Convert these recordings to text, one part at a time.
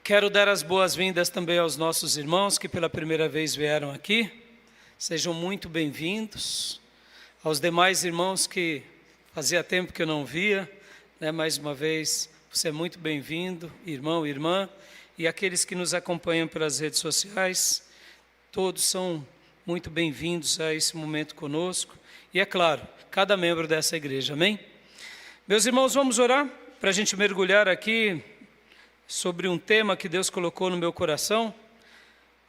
Quero dar as boas-vindas também aos nossos irmãos que pela primeira vez vieram aqui. Sejam muito bem-vindos. Aos demais irmãos que fazia tempo que eu não via, mais uma vez, você é muito bem-vindo, irmão, irmã. E aqueles que nos acompanham pelas redes sociais, todos são muito bem-vindos a esse momento conosco. E é claro, cada membro dessa igreja, amém? Meus irmãos, vamos orar para a gente mergulhar aqui sobre um tema que Deus colocou no meu coração.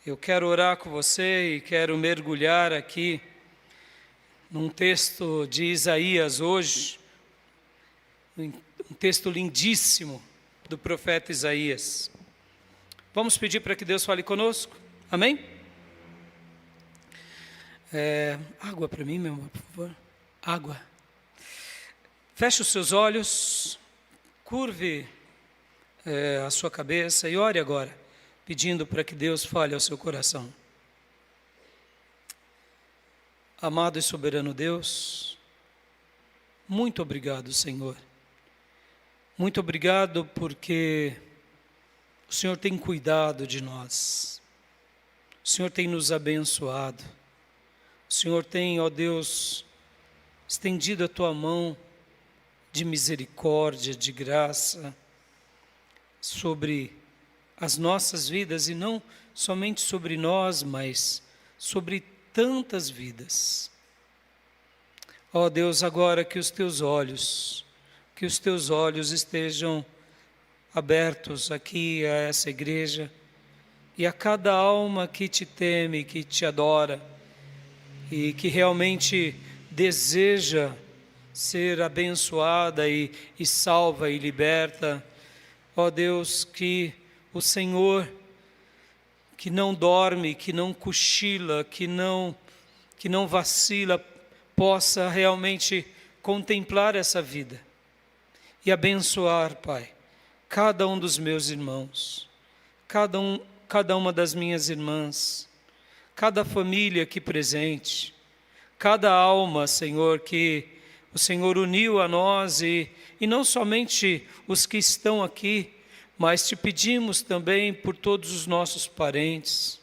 Eu quero orar com você e quero mergulhar aqui num texto de Isaías hoje, um texto lindíssimo do profeta Isaías. Vamos pedir para que Deus fale conosco, amém? Água para mim, meu amor, por favor. Água. Feche os seus olhos, curve a sua cabeça e ore agora, pedindo para que Deus fale ao seu coração. Amado e soberano Deus, muito obrigado, Senhor. Muito obrigado porque o Senhor tem cuidado de nós. O Senhor tem nos abençoado. O Senhor tem, ó Deus, estendido a tua mão de misericórdia, de graça, sobre as nossas vidas, e não somente sobre nós, mas sobre tantas vidas. Ó Deus, agora que os teus olhos estejam abertos aqui a essa igreja, e a cada alma que te teme, que te adora, e que realmente deseja ser abençoada e salva e liberta. Ó Deus, que o Senhor, que não dorme, que não cochila, que não vacila, possa realmente contemplar essa vida e abençoar, Pai, cada um dos meus irmãos, cada uma das minhas irmãs, cada família aqui presente, cada alma, Senhor, que o Senhor uniu a nós, e não somente os que estão aqui, mas te pedimos também por todos os nossos parentes.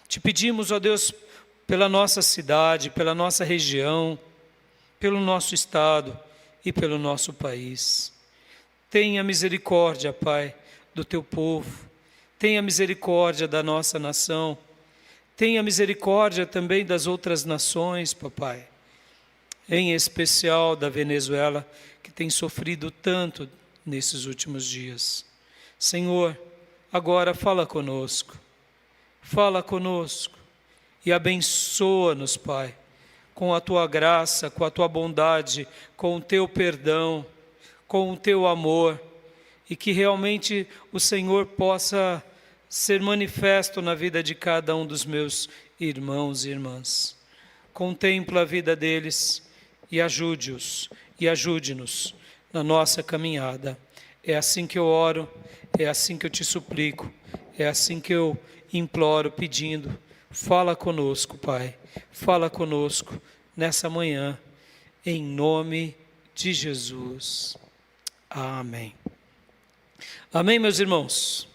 Te pedimos, ó Deus, pela nossa cidade, pela nossa região, pelo nosso estado e pelo nosso país. Tenha misericórdia, Pai, do teu povo. Tenha misericórdia da nossa nação. Tenha misericórdia também das outras nações, papai. Em especial da Venezuela, que tem sofrido tanto nesses últimos dias. Senhor, agora fala conosco e abençoa-nos, Pai, com a tua graça, com a tua bondade, com o teu perdão, com o teu amor, e que realmente o Senhor possa ser manifesto na vida de cada um dos meus irmãos e irmãs. Contempla a vida deles e ajude-os e ajude-nos na nossa caminhada. É assim que eu oro, é assim que eu te suplico, é assim que eu imploro, pedindo. Fala conosco, Pai, fala conosco nessa manhã, em nome de Jesus. Amém. Amém, meus irmãos?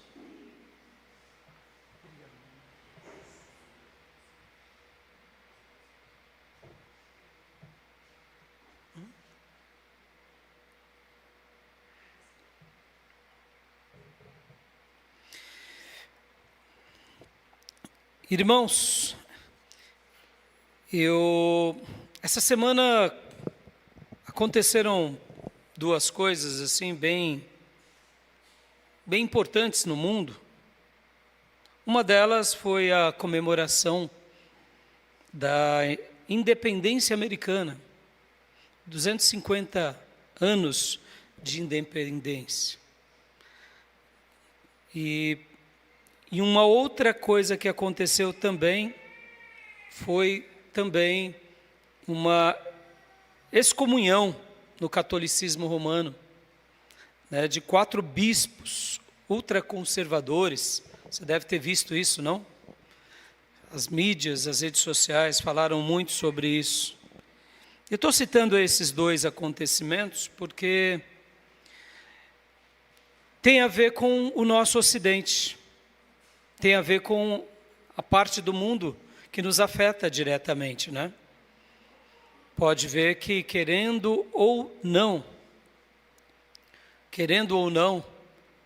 Irmãos, essa semana aconteceram duas coisas assim bem importantes no mundo. Uma delas foi a comemoração da independência americana, 250 anos de independência. E uma outra coisa que aconteceu também foi também uma excomunhão no catolicismo romano, de 4 bispos ultraconservadores. Você deve ter visto isso, não? As mídias, as redes sociais falaram muito sobre isso. Eu estou citando esses dois acontecimentos porque tem a ver com o nosso Ocidente, tem a ver com a parte do mundo que nos afeta diretamente, né? Pode ver que querendo ou não,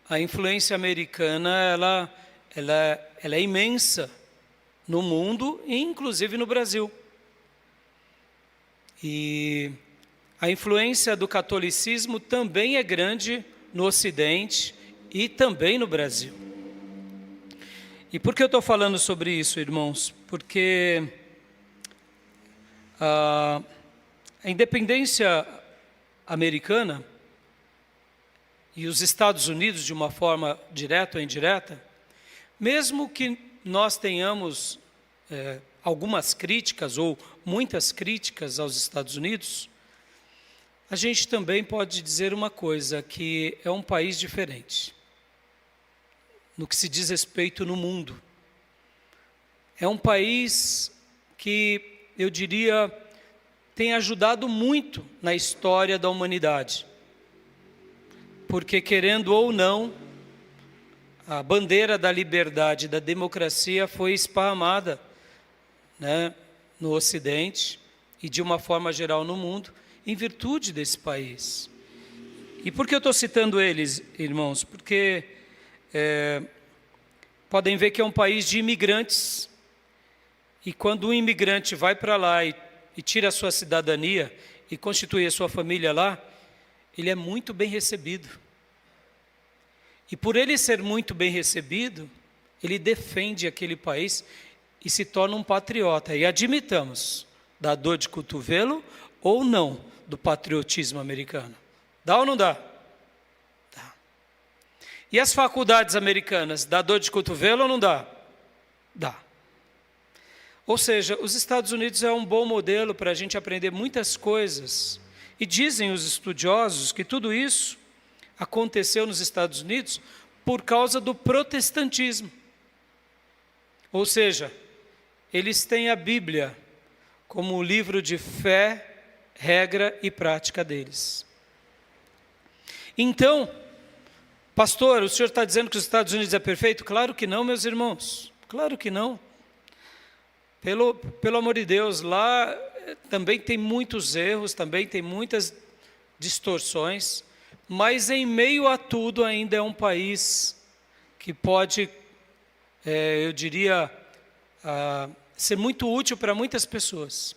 a influência americana ela é imensa no mundo, inclusive no Brasil. E a influência do catolicismo também é grande no Ocidente e também no Brasil. E por que eu estou falando sobre isso, irmãos? Porque a independência americana e os Estados Unidos, de uma forma direta ou indireta, mesmo que nós tenhamos algumas críticas ou muitas críticas aos Estados Unidos, a gente também pode dizer uma coisa, que é um país diferente no que se diz respeito no mundo. É um país que, eu diria, tem ajudado muito na história da humanidade. Porque, querendo ou não, a bandeira da liberdade e da democracia foi esparramada, né, no Ocidente e, de uma forma geral, no mundo, em virtude desse país. E por que eu estou citando eles, irmãos? Porque podem ver que é um país de imigrantes, e quando um imigrante vai para lá e tira a sua cidadania e constitui a sua família lá, ele é muito bem recebido. E por ele ser muito bem recebido, ele defende aquele país e se torna um patriota. E admitamos, dá dor de cotovelo ou não do patriotismo americano. Dá ou não dá? Dá. E as faculdades americanas, dá dor de cotovelo ou não dá? Dá. Ou seja, os Estados Unidos é um bom modelo para a gente aprender muitas coisas. E dizem os estudiosos que tudo isso aconteceu nos Estados Unidos por causa do protestantismo. Ou seja, eles têm a Bíblia como o livro de fé, regra e prática deles. Então, pastor, o senhor está dizendo que os Estados Unidos é perfeito? Claro que não, meus irmãos, claro que não. Pelo amor de Deus, lá também tem muitos erros, também tem muitas distorções, mas em meio a tudo ainda é um país que pode, eu diria, ser muito útil para muitas pessoas.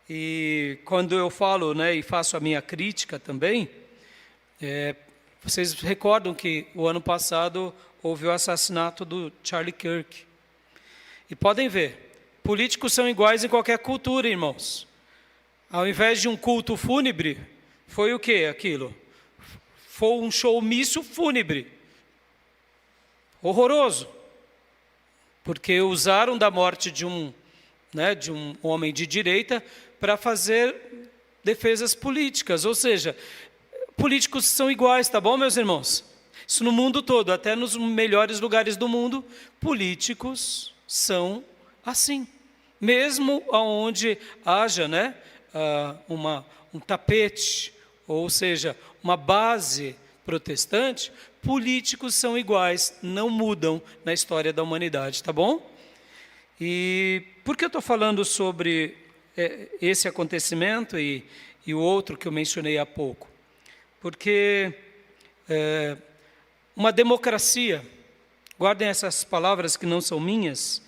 E quando eu falo, né, e faço a minha crítica também, vocês recordam que o ano passado houve o assassinato do Charlie Kirk. E podem ver, políticos são iguais em qualquer cultura, irmãos. Ao invés de um culto fúnebre, foi o que aquilo? Foi um showmício fúnebre. Horroroso. Porque usaram da morte de um homem de direita para fazer defesas políticas. Ou seja, políticos são iguais, tá bom, meus irmãos? Isso no mundo todo, até nos melhores lugares do mundo, políticos são assim. Mesmo onde haja, né, um tapete, ou seja, uma base protestante, políticos são iguais, não mudam na história da humanidade, tá bom? E por que eu estou falando sobre esse acontecimento e o outro que eu mencionei há pouco? Porque uma democracia, guardem essas palavras que não são minhas,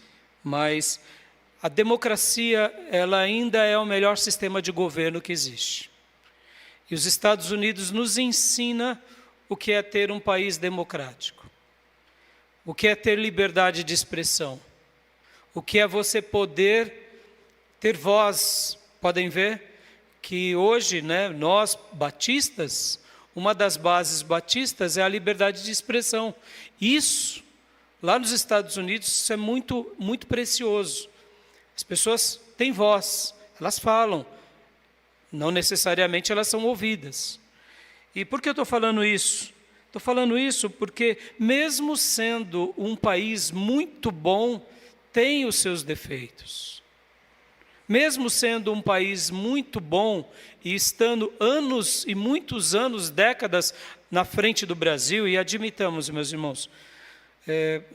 mas a democracia, ela ainda é o melhor sistema de governo que existe. E os Estados Unidos nos ensina o que é ter um país democrático, o que é ter liberdade de expressão, o que é você poder ter voz. Podem ver que hoje, né, nós batistas, uma das bases batistas é a liberdade de expressão. Isso, lá nos Estados Unidos, isso é muito, muito precioso. As pessoas têm voz, elas falam, não necessariamente elas são ouvidas. E por que eu estou falando isso? Estou falando isso porque, mesmo sendo um país muito bom, tem os seus defeitos. Mesmo sendo um país muito bom e estando anos e muitos anos, décadas na frente do Brasil, e admitamos, meus irmãos,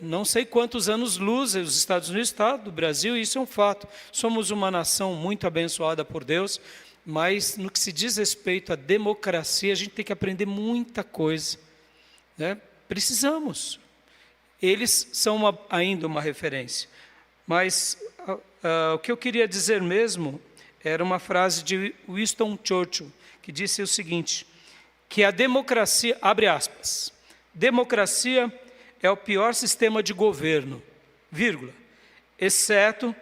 não sei quantos anos-luz os Estados Unidos estão do Brasil, e isso é um fato. Somos uma nação muito abençoada por Deus, mas no que se diz respeito à democracia, a gente tem que aprender muita coisa, né? Precisamos. Eles são ainda uma referência. Mas o que eu queria dizer mesmo era uma frase de Winston Churchill, que disse o seguinte, que a democracia, abre aspas, democracia é o pior sistema de governo, vírgula, exceto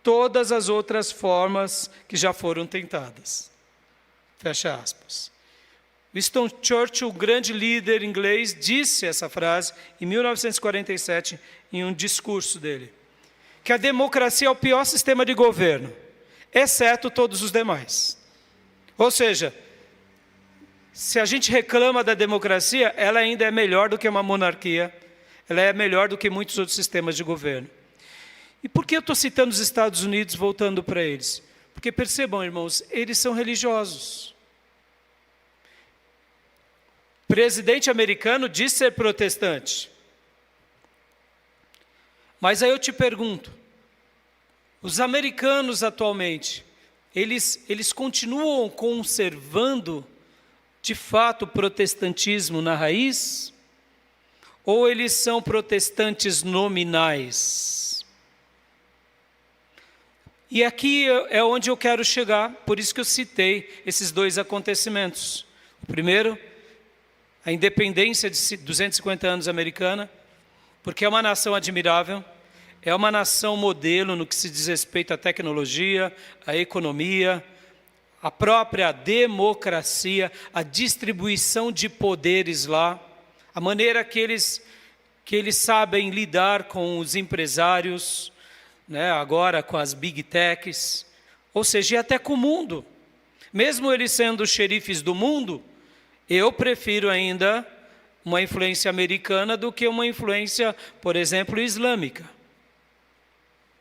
todas as outras formas que já foram tentadas. Fecha aspas. Winston Churchill, grande líder inglês, disse essa frase em 1947 em um discurso dele, que a democracia é o pior sistema de governo, exceto todos os demais. Ou seja, se a gente reclama da democracia, ela ainda é melhor do que uma monarquia, ela é melhor do que muitos outros sistemas de governo. E por que eu estou citando os Estados Unidos, voltando para eles? Porque percebam, irmãos, eles são religiosos. O presidente americano diz ser protestante. Mas aí eu te pergunto, os americanos atualmente, eles continuam conservando, de fato, o protestantismo na raiz? Ou eles são protestantes nominais? E aqui é onde eu quero chegar, por isso que eu citei esses dois acontecimentos. O primeiro, a independência de 250 anos americana, porque é uma nação admirável, é uma nação modelo no que se diz respeito à tecnologia, à economia, à própria democracia, à distribuição de poderes lá, a maneira que eles sabem lidar com os empresários, né, agora com as big techs, ou seja, e até com o mundo. Mesmo eles sendo xerifes do mundo, eu prefiro ainda uma influência americana do que uma influência, por exemplo, islâmica.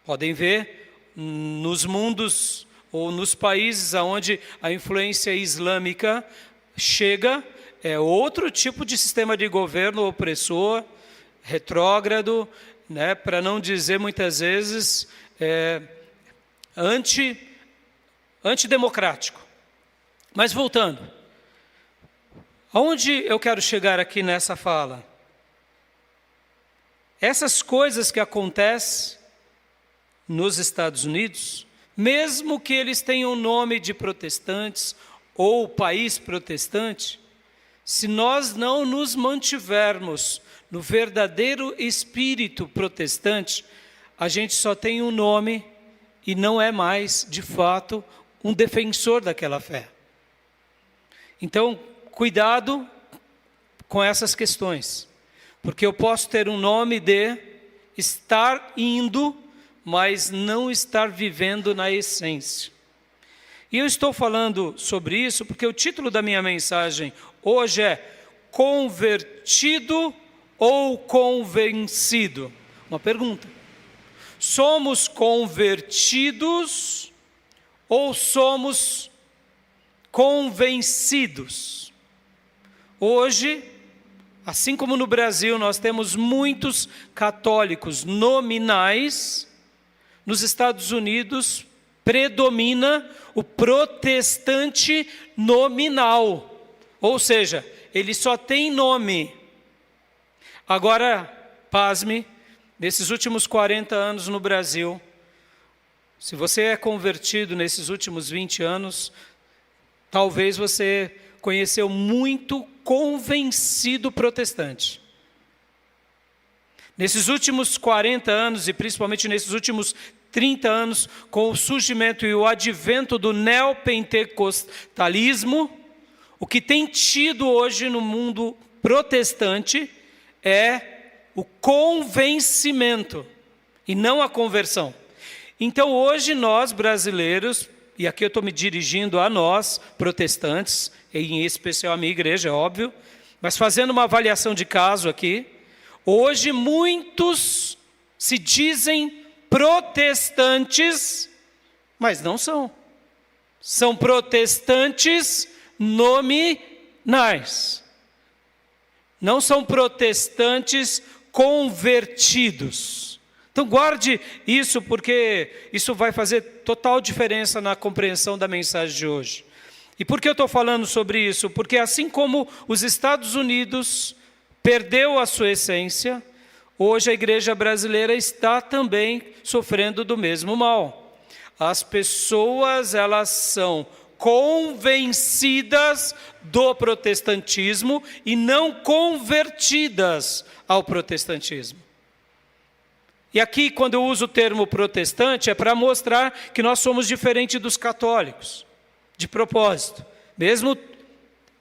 Podem ver nos mundos ou nos países onde a influência islâmica chega, é outro tipo de sistema de governo opressor, retrógrado, né, para não dizer muitas vezes antidemocrático. Mas voltando, aonde eu quero chegar aqui nessa fala? Essas coisas que acontecem nos Estados Unidos, mesmo que eles tenham o nome de protestantes ou país protestante, se nós não nos mantivermos no verdadeiro espírito protestante, a gente só tem um nome e não é mais, de fato, um defensor daquela fé. Então, cuidado com essas questões, porque eu posso ter um nome de estar indo, mas não estar vivendo na essência. E eu estou falando sobre isso porque o título da minha mensagem hoje é Convertido ou Convencido? Uma pergunta. Somos convertidos ou somos convencidos? Hoje, assim como no Brasil, nós temos muitos católicos nominais. Nos Estados Unidos, predomina o protestante nominal. Ou seja, ele só tem nome. Agora, pasme, nesses últimos 40 anos no Brasil, se você é convertido nesses últimos 20 anos, talvez você conheceu muito convencido protestante. Nesses últimos 40 anos, e principalmente nesses últimos 30 anos, com o surgimento e o advento do neopentecostalismo, o que tem tido hoje no mundo protestante é o convencimento e não a conversão. Então hoje nós brasileiros, e aqui eu estou me dirigindo a nós protestantes, em especial a minha igreja, é óbvio, mas fazendo uma avaliação de caso aqui, hoje muitos se dizem protestantes, mas não são. São protestantes nominais. Não são protestantes convertidos. Então guarde isso, porque isso vai fazer total diferença na compreensão da mensagem de hoje. E por que eu estou falando sobre isso? Porque assim como os Estados Unidos perdeu a sua essência, hoje a igreja brasileira está também sofrendo do mesmo mal. As pessoas, elas são convencidas do protestantismo e não convertidas ao protestantismo. E aqui, quando eu uso o termo protestante, é para mostrar que nós somos diferentes dos católicos, de propósito,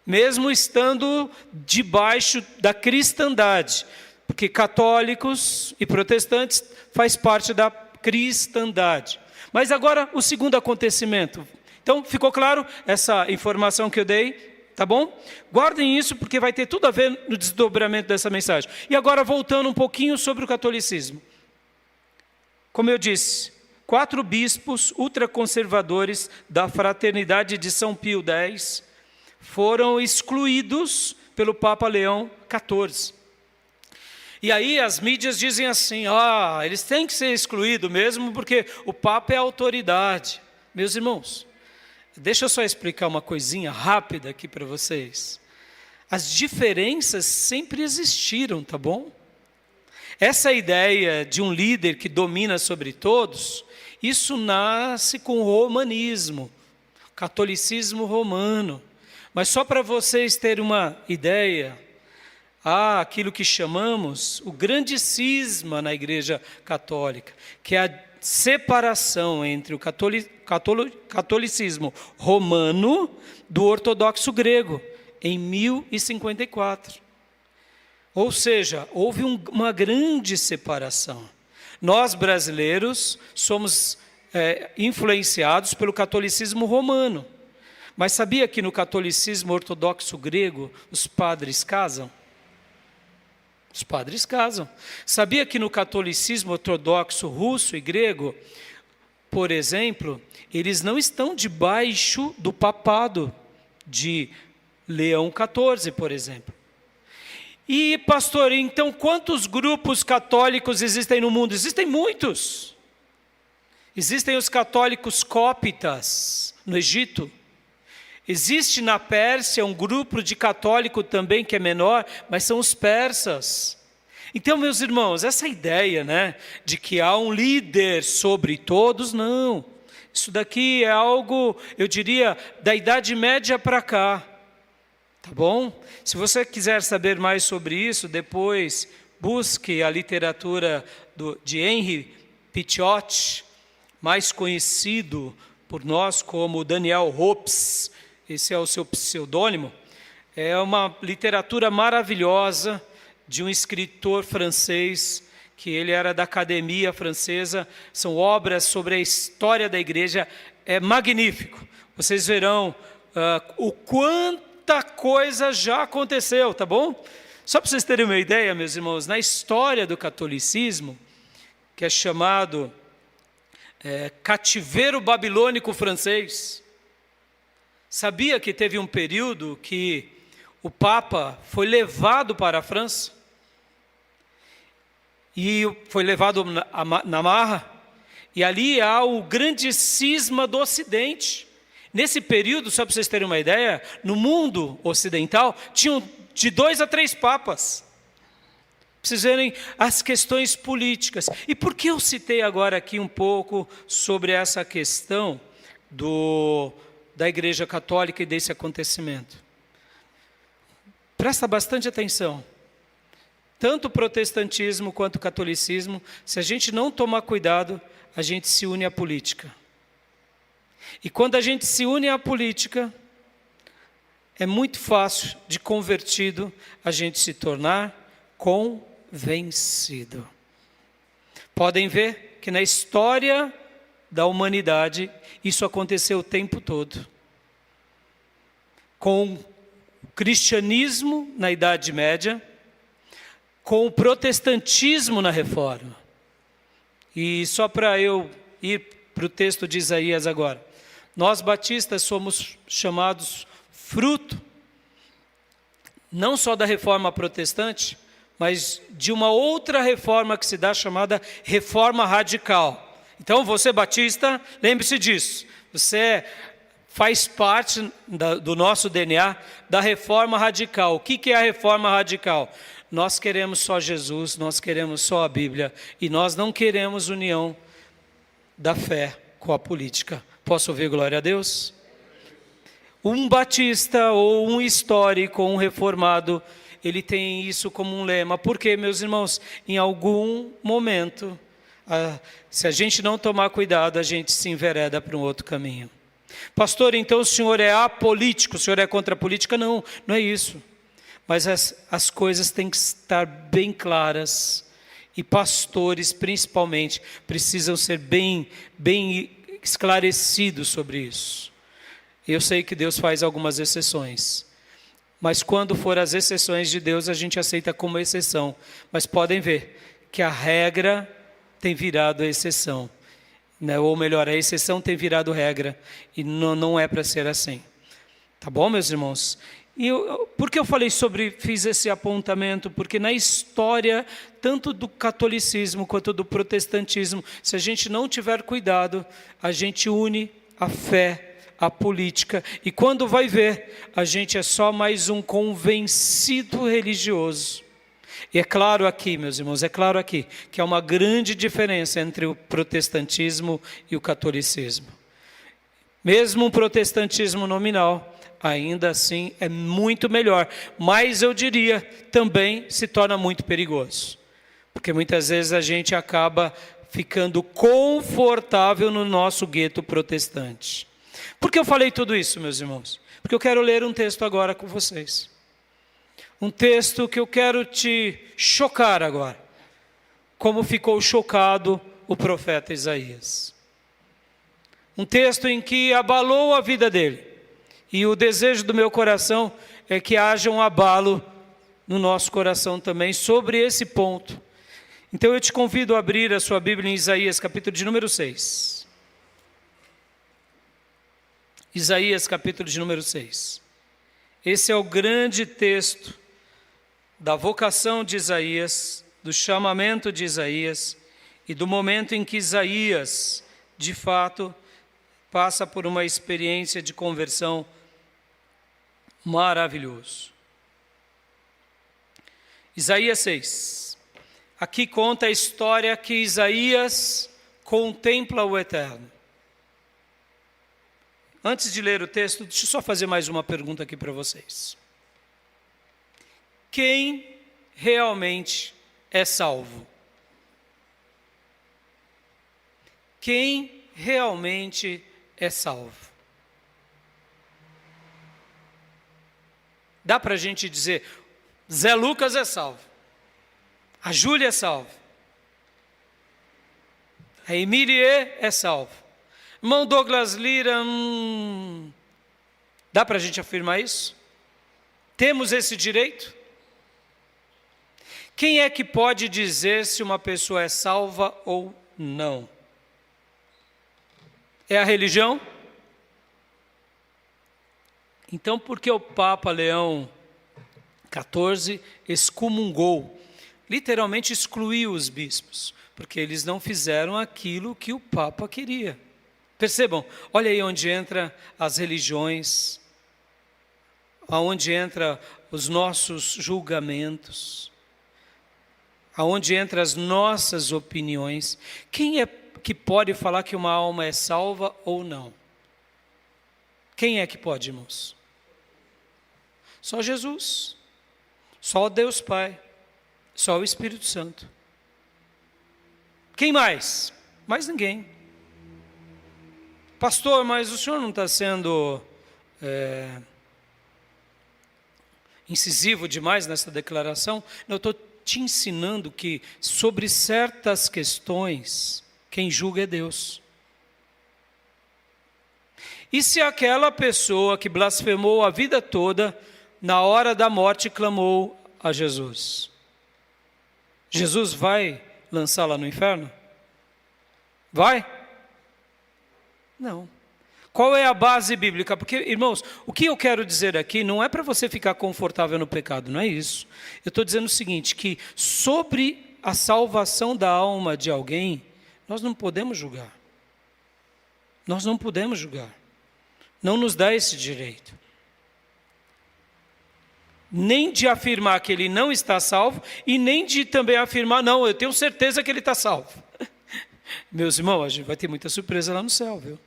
mesmo estando debaixo da cristandade, porque católicos e protestantes faz parte da cristandade. Mas agora o segundo acontecimento. Então, ficou claro essa informação que eu dei? Tá bom? Guardem isso, porque vai ter tudo a ver no desdobramento dessa mensagem. E agora, voltando um pouquinho sobre o catolicismo. Como eu disse, 4 bispos ultraconservadores da Fraternidade de São Pio X foram excluídos pelo Papa Leão XIV. E aí as mídias dizem assim, eles têm que ser excluídos mesmo, porque o Papa é autoridade. Meus irmãos, deixa eu só explicar uma coisinha rápida aqui para vocês. As diferenças sempre existiram, tá bom? Essa ideia de um líder que domina sobre todos, isso nasce com o romanismo, catolicismo romano. Mas só para vocês terem uma ideia, há aquilo que chamamos o grande cisma na Igreja Católica, que é a separação entre o catolicismo romano do ortodoxo grego, em 1054. Ou seja, houve uma grande separação. Nós, brasileiros, somos influenciados pelo catolicismo romano. Mas sabia que no catolicismo ortodoxo grego, os padres casam? Os padres casam. Sabia que no catolicismo ortodoxo russo e grego, por exemplo, eles não estão debaixo do papado de Leão XIV, por exemplo. E, pastor, então quantos grupos católicos existem no mundo? Existem muitos. Existem os católicos cópitas no Egito. Existe na Pérsia um grupo de católico também que é menor, mas são os persas. Então, meus irmãos, essa ideia, de que há um líder sobre todos, não. Isso daqui é algo, eu diria, da Idade Média para cá. Tá bom? Se você quiser saber mais sobre isso, depois busque a literatura de Henri Pichotte, mais conhecido por nós como Daniel Hopes, esse é o seu pseudônimo. É uma literatura maravilhosa de um escritor francês, que ele era da Academia Francesa, são obras sobre a história da igreja, é magnífico. Vocês verão o quanto muita coisa já aconteceu, tá bom? Só para vocês terem uma ideia, meus irmãos, na história do catolicismo, que é chamado cativeiro babilônico francês, sabia que teve um período que o Papa foi levado para a França, e foi levado na marra, e ali há o grande cisma do Ocidente. Nesse período, só para vocês terem uma ideia, no mundo ocidental, tinham de 2 a 3 papas. Para vocês verem as questões políticas. E por que eu citei agora aqui um pouco sobre essa questão da Igreja Católica e desse acontecimento? Presta bastante atenção. Tanto o protestantismo quanto o catolicismo, se a gente não tomar cuidado, a gente se une à política. E quando a gente se une à política, é muito fácil de convertido a gente se tornar convencido. Podem ver que na história da humanidade, isso aconteceu o tempo todo. Com o cristianismo na Idade Média, com o protestantismo na Reforma. E só para eu ir para o texto de Isaías agora. Nós batistas somos chamados fruto, não só da reforma protestante, mas de uma outra reforma que se dá chamada reforma radical. Então você batista, lembre-se disso, você faz parte do nosso DNA da reforma radical. O que é a reforma radical? Nós queremos só Jesus, nós queremos só a Bíblia e nós não queremos união da fé com a política. Posso ouvir glória a Deus? Um batista ou um histórico ou um reformado, ele tem isso como um lema. Porque, meus irmãos, em algum momento, se a gente não tomar cuidado, a gente se envereda para um outro caminho. Pastor, então o senhor é apolítico, o senhor é contra a política? Não, não é isso. Mas as coisas têm que estar bem claras. E pastores, principalmente, precisam ser bem esclarecidos sobre isso. Eu sei que Deus faz algumas exceções. Mas quando for as exceções de Deus, a gente aceita como exceção. Mas podem ver que a regra tem virado a exceção. Né? Ou melhor, a exceção tem virado regra. E não é para ser assim. Tá bom, meus irmãos? Por que eu fiz esse apontamento? Porque na história, tanto do catolicismo quanto do protestantismo, se a gente não tiver cuidado, a gente une a fé à política. E quando vai ver, a gente é só mais um convencido religioso. E é claro aqui, meus irmãos, que há uma grande diferença entre o protestantismo e o catolicismo. Mesmo um protestantismo nominal, ainda assim é muito melhor, mas eu diria também se torna muito perigoso, porque muitas vezes a gente acaba ficando confortável no nosso gueto protestante. Por que eu falei tudo isso, meus irmãos? Porque eu quero ler um texto agora com vocês, um texto que eu quero te chocar agora, como ficou chocado o profeta Isaías. Um texto em que abalou a vida dele. E o desejo do meu coração é que haja um abalo no nosso coração também sobre esse ponto. Então eu te convido a abrir a sua Bíblia em Isaías, capítulo de número 6. Isaías, capítulo de número 6. Esse é o grande texto da vocação de Isaías, do chamamento de Isaías e do momento em que Isaías, de fato, passa por uma experiência de conversão maravilhoso. Isaías 6. Aqui conta a história que Isaías contempla o Eterno. Antes de ler o texto, deixa eu só fazer mais uma pergunta aqui para vocês. Quem realmente é salvo? Quem realmente é salvo? Dá para a gente dizer, Zé Lucas é salvo, a Júlia é salva, a Emílie é salvo, irmão Douglas Lira, dá para a gente afirmar isso? Temos esse direito? Quem é que pode dizer se uma pessoa é salva ou não? É a religião? Então, por que o Papa Leão XIV excomungou, literalmente excluiu os bispos? Porque eles não fizeram aquilo que o Papa queria. Percebam, olha aí onde entra as religiões, aonde entra os nossos julgamentos, aonde entra as nossas opiniões. Quem é que pode falar que uma alma é salva ou não? Quem é que pode, irmãos? Só Jesus, só Deus Pai, só o Espírito Santo. Quem mais? Mais ninguém. Pastor, mas o senhor não está sendo incisivo demais nessa declaração? Eu estou te ensinando que sobre certas questões, quem julga é Deus. E se aquela pessoa que blasfemou a vida toda, na hora da morte clamou a Jesus, Jesus vai lançá-la no inferno? Vai? Não. Qual é a base bíblica? Porque, irmãos, o que eu quero dizer aqui não é para você ficar confortável no pecado, não é isso. Eu estou dizendo o seguinte, que sobre a salvação da alma de alguém, nós não podemos julgar. Nós não podemos julgar. Não nos dá esse direito. Nem de afirmar que ele não está salvo e nem de também afirmar, não, eu tenho certeza que ele está salvo. Meus irmãos, a gente vai ter muita surpresa lá no céu, viu?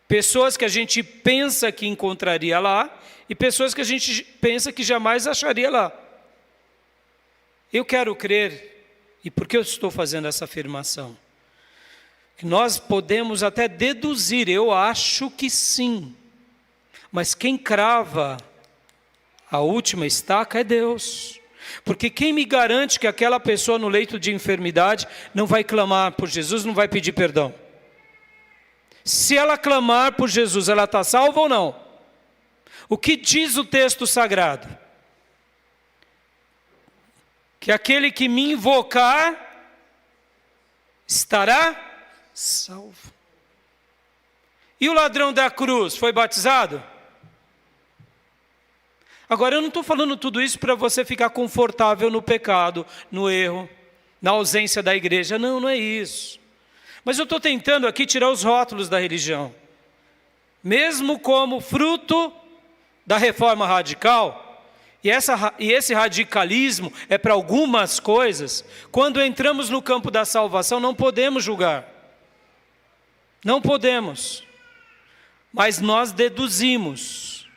Pessoas que a gente pensa que encontraria lá e pessoas que a gente pensa que jamais acharia lá. Eu quero crer, e por que eu estou fazendo essa afirmação? Que nós podemos até deduzir, eu acho que sim, mas quem crava a última estaca é Deus. Porque quem me garante que aquela pessoa no leito de enfermidade não vai clamar por Jesus, não vai pedir perdão? Se ela clamar por Jesus, ela está salva ou não? O que diz o texto sagrado? Que aquele que me invocar estará salvo. E o ladrão da cruz foi batizado? Agora, eu não estou falando tudo isso para você ficar confortável no pecado, no erro, na ausência da igreja. Não, não é isso. Mas eu estou tentando aqui tirar os rótulos da religião. Mesmo como fruto da reforma radical, e esse radicalismo é para algumas coisas, quando entramos no campo da salvação, não podemos julgar. Não podemos. Mas nós deduzimos.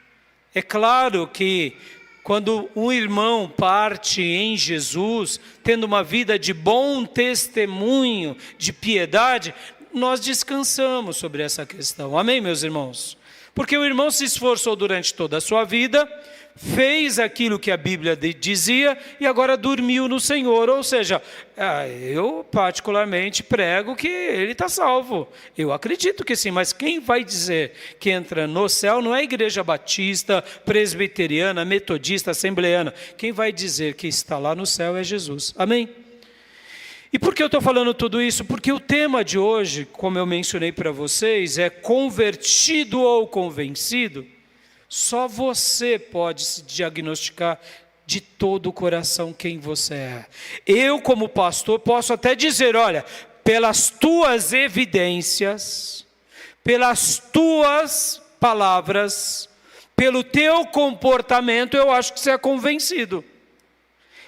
É claro que quando um irmão parte em Jesus, tendo uma vida de bom testemunho, de piedade, nós descansamos sobre essa questão. Amém, meus irmãos? Porque o irmão se esforçou durante toda a sua vida, fez aquilo que a Bíblia dizia e agora dormiu no Senhor. Ou seja, eu particularmente prego que ele está salvo. Eu acredito que sim, mas quem vai dizer que entra no céu não é a igreja batista, presbiteriana, metodista, assembleana. Quem vai dizer que está lá no céu é Jesus. Amém? E por que eu estou falando tudo isso? Porque o tema de hoje, como eu mencionei para vocês, é convertido ou convencido. Só você pode se diagnosticar de todo o coração quem você é. Eu, como pastor, posso até dizer, olha, pelas tuas evidências, pelas tuas palavras, pelo teu comportamento, eu acho que você é convencido.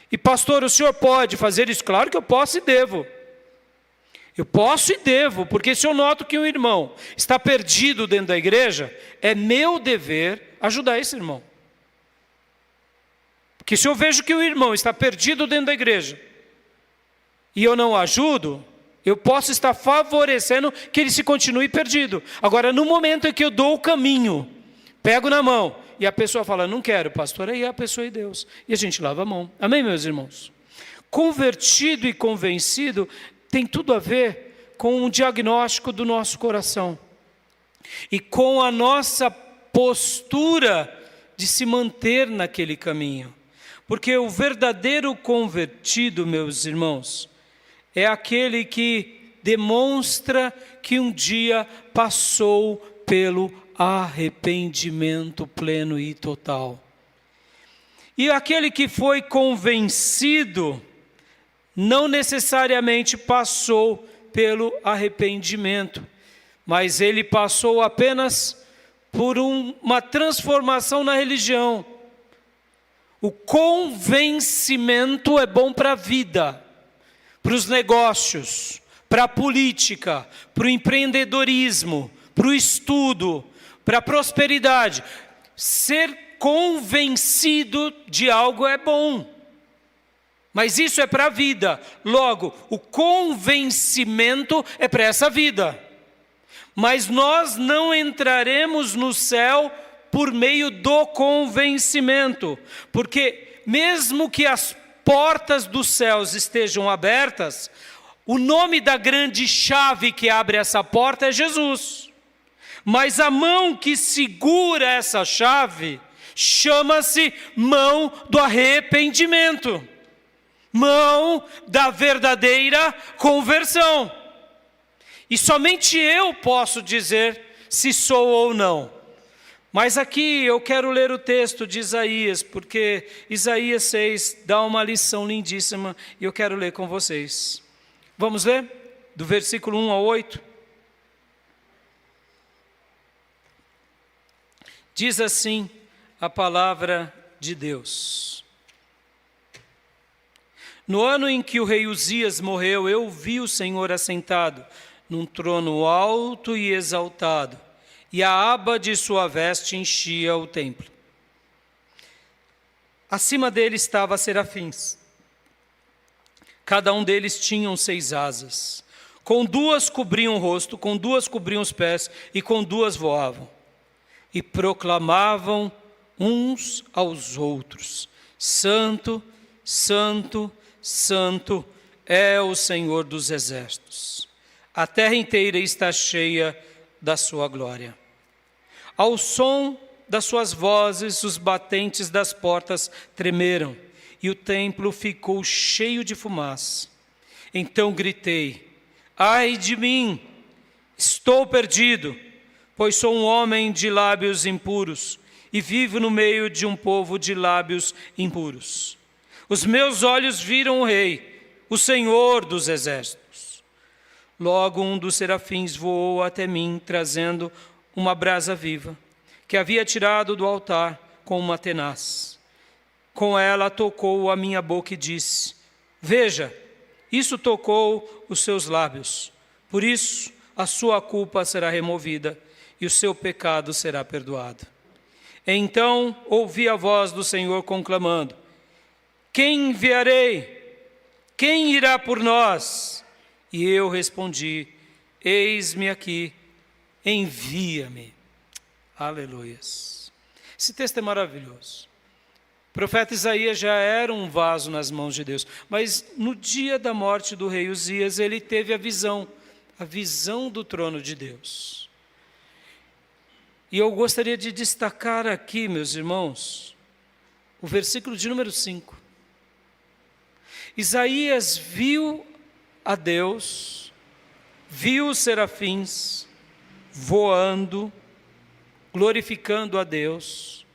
E pastor, o senhor pode fazer isso? Claro que eu posso e devo. Eu posso e devo, porque se eu noto que um irmão está perdido dentro da igreja, é meu dever ajudar esse irmão. Porque se eu vejo que o irmão está perdido dentro da igreja, e eu não ajudo, eu posso estar favorecendo que ele se continue perdido. Agora, no momento em que eu dou o caminho, pego na mão, e a pessoa fala, não quero, pastor, aí é a pessoa e Deus. E a gente lava a mão. Amém, meus irmãos? Convertido e convencido tem tudo a ver com o diagnóstico do nosso coração. E com a nossa postura de se manter naquele caminho. Porque o verdadeiro convertido, meus irmãos, é aquele que demonstra que um dia passou pelo arrependimento pleno e total. E aquele que foi convencido não necessariamente passou pelo arrependimento, mas ele passou apenas por uma transformação na religião. O convencimento é bom para a vida, para os negócios, para a política, para o empreendedorismo, para o estudo, para a prosperidade. Ser convencido de algo é bom, mas isso é para a vida. Logo, o convencimento é para essa vida. Mas nós não entraremos no céu por meio do convencimento, porque mesmo que as portas dos céus estejam abertas, o nome da grande chave que abre essa porta é Jesus. Mas a mão que segura essa chave chama-se mão do arrependimento, mão da verdadeira conversão. E somente eu posso dizer se sou ou não. Mas aqui eu quero ler o texto de Isaías, porque Isaías 6 dá uma lição lindíssima e eu quero ler com vocês. Vamos ler? Do versículo 1 ao 8. Diz assim a palavra de Deus. No ano em que o rei Uzias morreu, eu vi o Senhor assentado num trono alto e exaltado, e a aba de sua veste enchia o templo. Acima dele estavam serafins. Cada um deles tinha 6 asas. Com 2 cobriam o rosto, com 2 cobriam os pés, e com 2 voavam. E proclamavam uns aos outros: Santo, Santo, Santo é o Senhor dos exércitos. A terra inteira está cheia da sua glória. Ao som das suas vozes, os batentes das portas tremeram, e o templo ficou cheio de fumaça. Então gritei: ai de mim, estou perdido, pois sou um homem de lábios impuros, e vivo no meio de um povo de lábios impuros. Os meus olhos viram o Rei, o Senhor dos exércitos. Logo um dos serafins voou até mim, trazendo uma brasa viva, que havia tirado do altar com uma tenaz. Com ela tocou a minha boca e disse: veja, isso tocou os seus lábios. Por isso a sua culpa será removida e o seu pecado será perdoado. Então ouvi a voz do Senhor conclamando: quem enviarei? Quem irá por nós? E eu respondi: eis-me aqui, envia-me. Aleluias. Esse texto é maravilhoso. O profeta Isaías já era um vaso nas mãos de Deus, mas no dia da morte do rei Uzias, ele teve a visão do trono de Deus. E eu gostaria de destacar aqui, meus irmãos, o versículo de número 5. Isaías viu a Deus, viu os serafins voando, glorificando a Deus,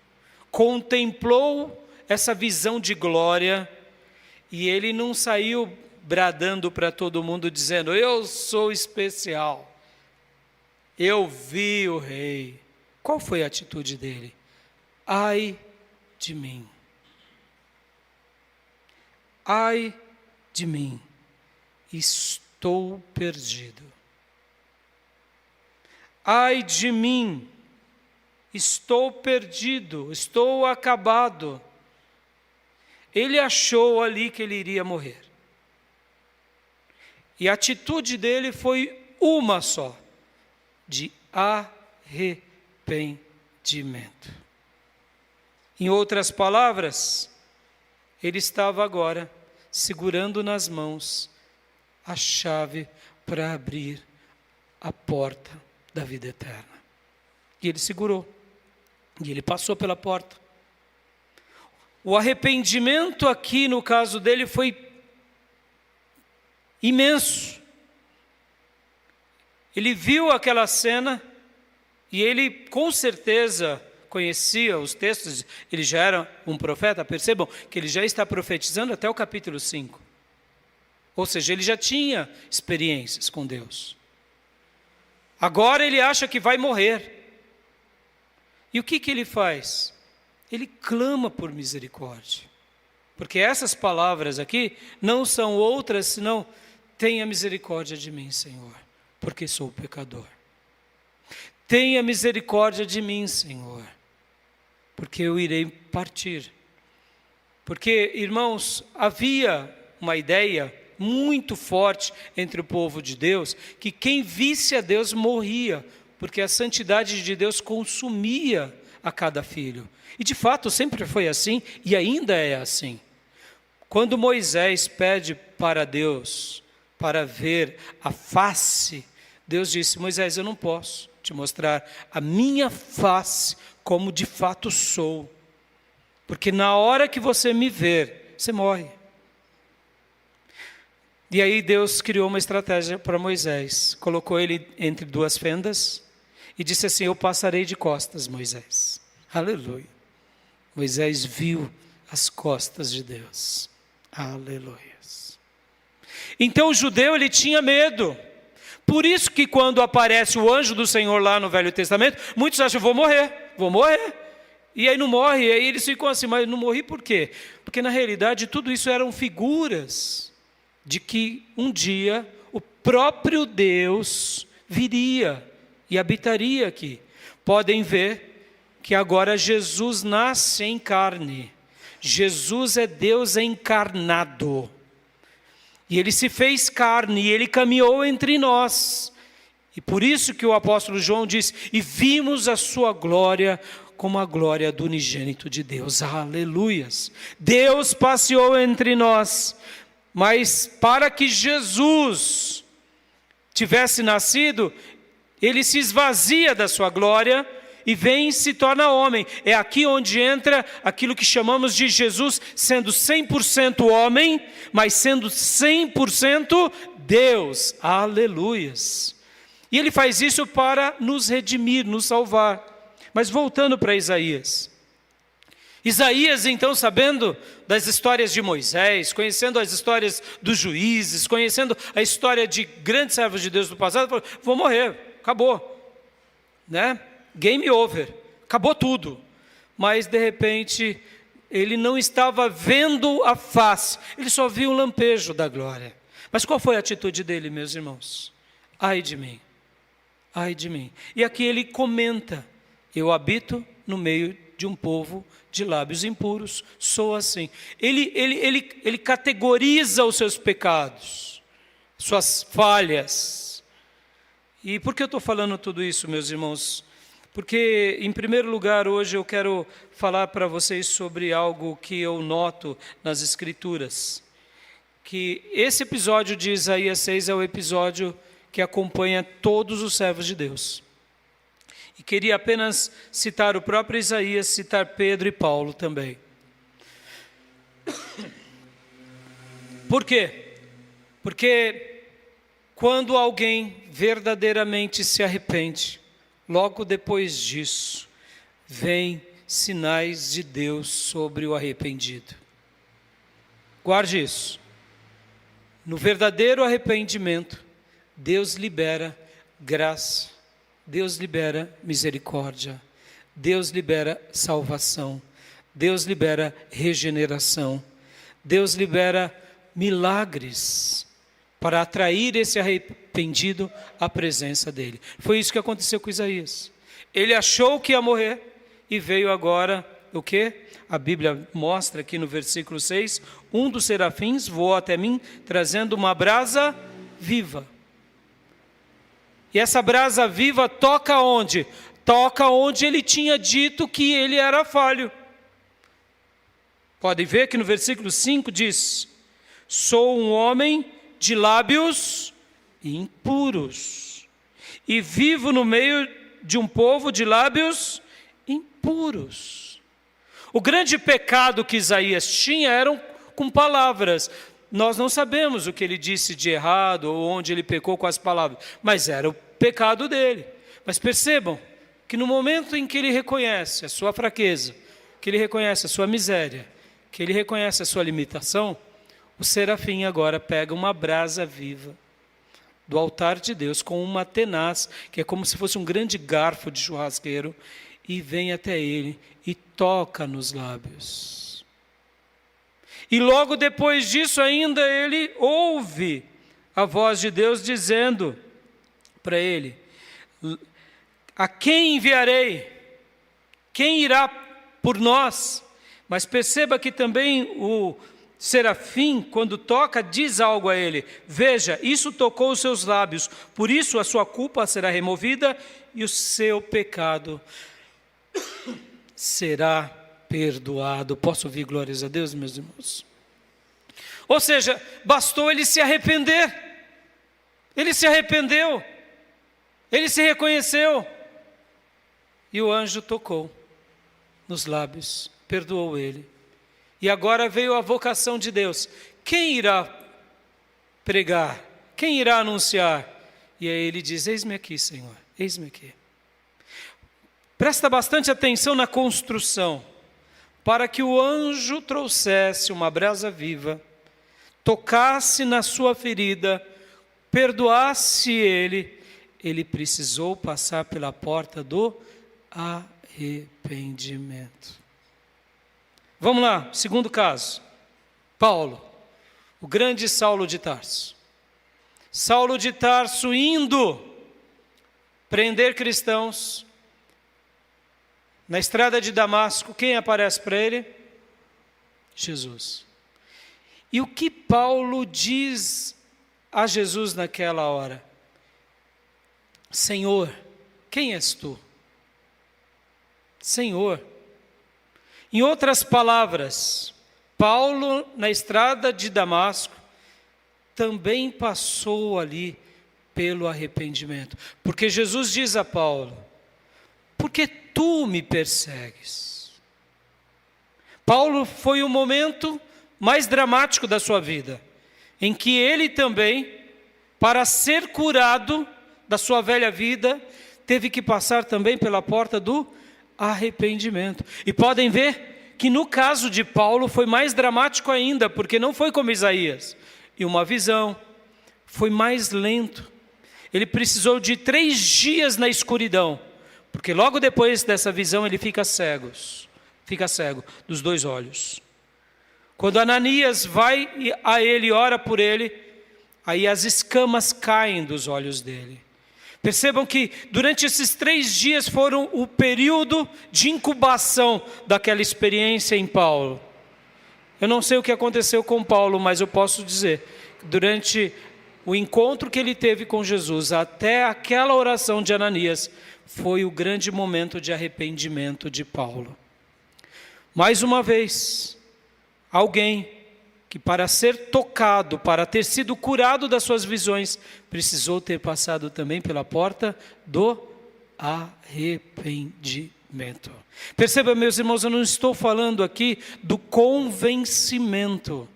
contemplou essa visão de glória, e ele não saiu bradando para todo mundo dizendo: eu sou especial, eu vi o rei. Qual foi a atitude dele? Ai de mim, ai de mim, estou perdido. Ai de mim, estou perdido, estou acabado. Ele achou ali que ele iria morrer. E a atitude dele foi uma só: de arrependimento. Em outras palavras, ele estava agora segurando nas mãos a chave para abrir a porta da vida eterna. E ele segurou. E ele passou pela porta. O arrependimento aqui, no caso dele, foi imenso. Ele viu aquela cena e ele, com certeza, conhecia os textos. Ele já era um profeta. Percebam que ele já está profetizando até o capítulo 5. Ou seja, ele já tinha experiências com Deus. Agora ele acha que vai morrer. E o que ele faz? Ele clama por misericórdia. Porque essas palavras aqui não são outras senão: tenha misericórdia de mim, Senhor, porque sou pecador. Tenha misericórdia de mim, Senhor, porque eu irei partir. Porque, irmãos, havia uma ideia muito forte entre o povo de Deus, que quem visse a Deus morria, porque a santidade de Deus consumia a cada filho. E de fato sempre foi assim e ainda é assim. Quando Moisés pede para Deus para ver a face, Deus disse: Moisés, eu não posso te mostrar a minha face como de fato sou, porque na hora que você me ver, você morre. E aí Deus criou uma estratégia para Moisés. Colocou ele entre duas fendas e disse assim: eu passarei de costas, Moisés. Aleluia. Moisés viu as costas de Deus. Aleluia. Então o judeu, ele tinha medo. Por isso que quando aparece o anjo do Senhor lá no Velho Testamento, muitos acham: vou morrer. E aí não morre, e aí eles ficam assim: mas não morri por quê? Porque na realidade tudo isso eram figuras de que um dia o próprio Deus viria e habitaria aqui. Podem ver que agora Jesus nasce em carne. Jesus é Deus encarnado. E ele se fez carne, e ele caminhou entre nós. E por isso que o apóstolo João diz: e vimos a sua glória como a glória do unigênito de Deus. Aleluias! Deus passeou entre nós, mas para que Jesus tivesse nascido, ele se esvazia da sua glória e vem e se torna homem. É aqui onde entra aquilo que chamamos de Jesus sendo 100% homem, mas sendo 100% Deus. Aleluias! E ele faz isso para nos redimir, nos salvar. Mas voltando para Isaías. Isaías, então, sabendo das histórias de Moisés, conhecendo as histórias dos juízes, conhecendo a história de grandes servos de Deus do passado, falou: vou morrer, acabou, né? Game over, acabou tudo. Mas de repente ele não estava vendo a face, ele só viu um lampejo da glória. Mas qual foi a atitude dele, meus irmãos? Ai de mim, ai de mim. E aqui ele comenta: eu habito no meio de um povo de lábios impuros, sou assim. Ele categoriza os seus pecados, suas falhas. E por que eu estou falando tudo isso, meus irmãos? Porque, em primeiro lugar, hoje eu quero falar para vocês sobre algo que eu noto nas Escrituras. Que esse episódio de Isaías 6 é o episódio que acompanha todos os servos de Deus. E queria apenas citar o próprio Isaías, citar Pedro e Paulo também. Por quê? Porque quando alguém verdadeiramente se arrepende, logo depois disso, vem sinais de Deus sobre o arrependido. Guarde isso. No verdadeiro arrependimento, Deus libera graça, Deus libera misericórdia, Deus libera salvação, Deus libera regeneração, Deus libera milagres para atrair esse arrependido à presença dele. Foi isso que aconteceu com Isaías. Ele achou que ia morrer e veio agora o quê? A Bíblia mostra aqui no versículo 6, um dos serafins voou até mim, trazendo uma brasa viva. E essa brasa viva toca onde? Toca onde ele tinha dito que ele era falho. Podem ver que no versículo 5 diz: sou um homem de lábios impuros, e vivo no meio de um povo de lábios impuros. O grande pecado que Isaías tinha eram com palavras. Nós não sabemos o que ele disse de errado ou onde ele pecou com as palavras, mas era o pecado dele. Mas percebam que no momento em que ele reconhece a sua fraqueza, que ele reconhece a sua miséria, que ele reconhece a sua limitação, o serafim agora pega uma brasa viva do altar de Deus com uma tenaz, que é como se fosse um grande garfo de churrasqueiro, e vem até ele e toca nos lábios. E logo depois disso ainda ele ouve a voz de Deus dizendo para ele: a quem enviarei? Quem irá por nós? Mas perceba que também o serafim, quando toca, diz algo a ele: veja, isso tocou os seus lábios, por isso a sua culpa será removida e o seu pecado será perdoado. Posso ouvir glórias a Deus, meus irmãos? Ou seja, bastou ele se arrepender. Ele se arrependeu. Ele se reconheceu. E o anjo tocou nos lábios, perdoou ele. E agora veio a vocação de Deus: quem irá pregar? Quem irá anunciar? E aí ele diz: eis-me aqui, Senhor, eis-me aqui. Presta bastante atenção na construção. Para que o anjo trouxesse uma brasa viva, tocasse na sua ferida, perdoasse ele precisou passar pela porta do arrependimento. Vamos lá, segundo caso. Paulo, o grande Saulo de Tarso. Saulo de Tarso indo prender cristãos. Na estrada de Damasco, quem aparece para ele? Jesus. E o que Paulo diz a Jesus naquela hora? Senhor, quem és tu? Senhor. Em outras palavras, Paulo, na estrada de Damasco, também passou ali pelo arrependimento. Porque Jesus diz a Paulo: por que tu me persegues? Paulo foi o momento mais dramático da sua vida, em que ele também, para ser curado da sua velha vida, teve que passar também pela porta do arrependimento. E podem ver que no caso de Paulo foi mais dramático ainda, porque não foi como Isaías, e uma visão, foi mais lento. Ele precisou de 3 dias na escuridão, porque logo depois dessa visão ele fica cego dos 2 olhos. Quando Ananias vai a ele e ora por ele, aí as escamas caem dos olhos dele. Percebam que durante esses 3 dias foram o período de incubação daquela experiência em Paulo. Eu não sei o que aconteceu com Paulo, mas eu posso dizer, durante o encontro que ele teve com Jesus, até aquela oração de Ananias, foi o grande momento de arrependimento de Paulo. Mais uma vez, alguém que para ser tocado, para ter sido curado das suas visões, precisou ter passado também pela porta do arrependimento. Perceba, meus irmãos, eu não estou falando aqui do convencimento.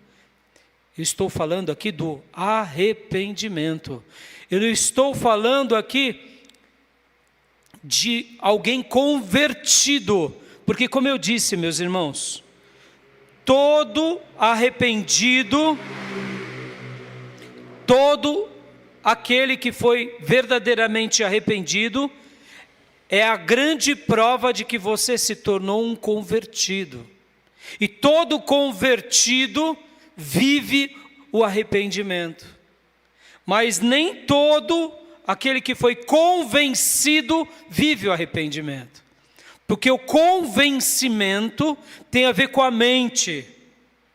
Eu estou falando aqui do arrependimento. Eu não estou falando aqui de alguém convertido, porque como eu disse, meus irmãos, todo arrependido, todo aquele que foi verdadeiramente arrependido, é a grande prova de que você se tornou um convertido. E todo convertido vive o arrependimento. Mas nem todo aquele que foi convencido vive o arrependimento. Porque o convencimento tem a ver com a mente.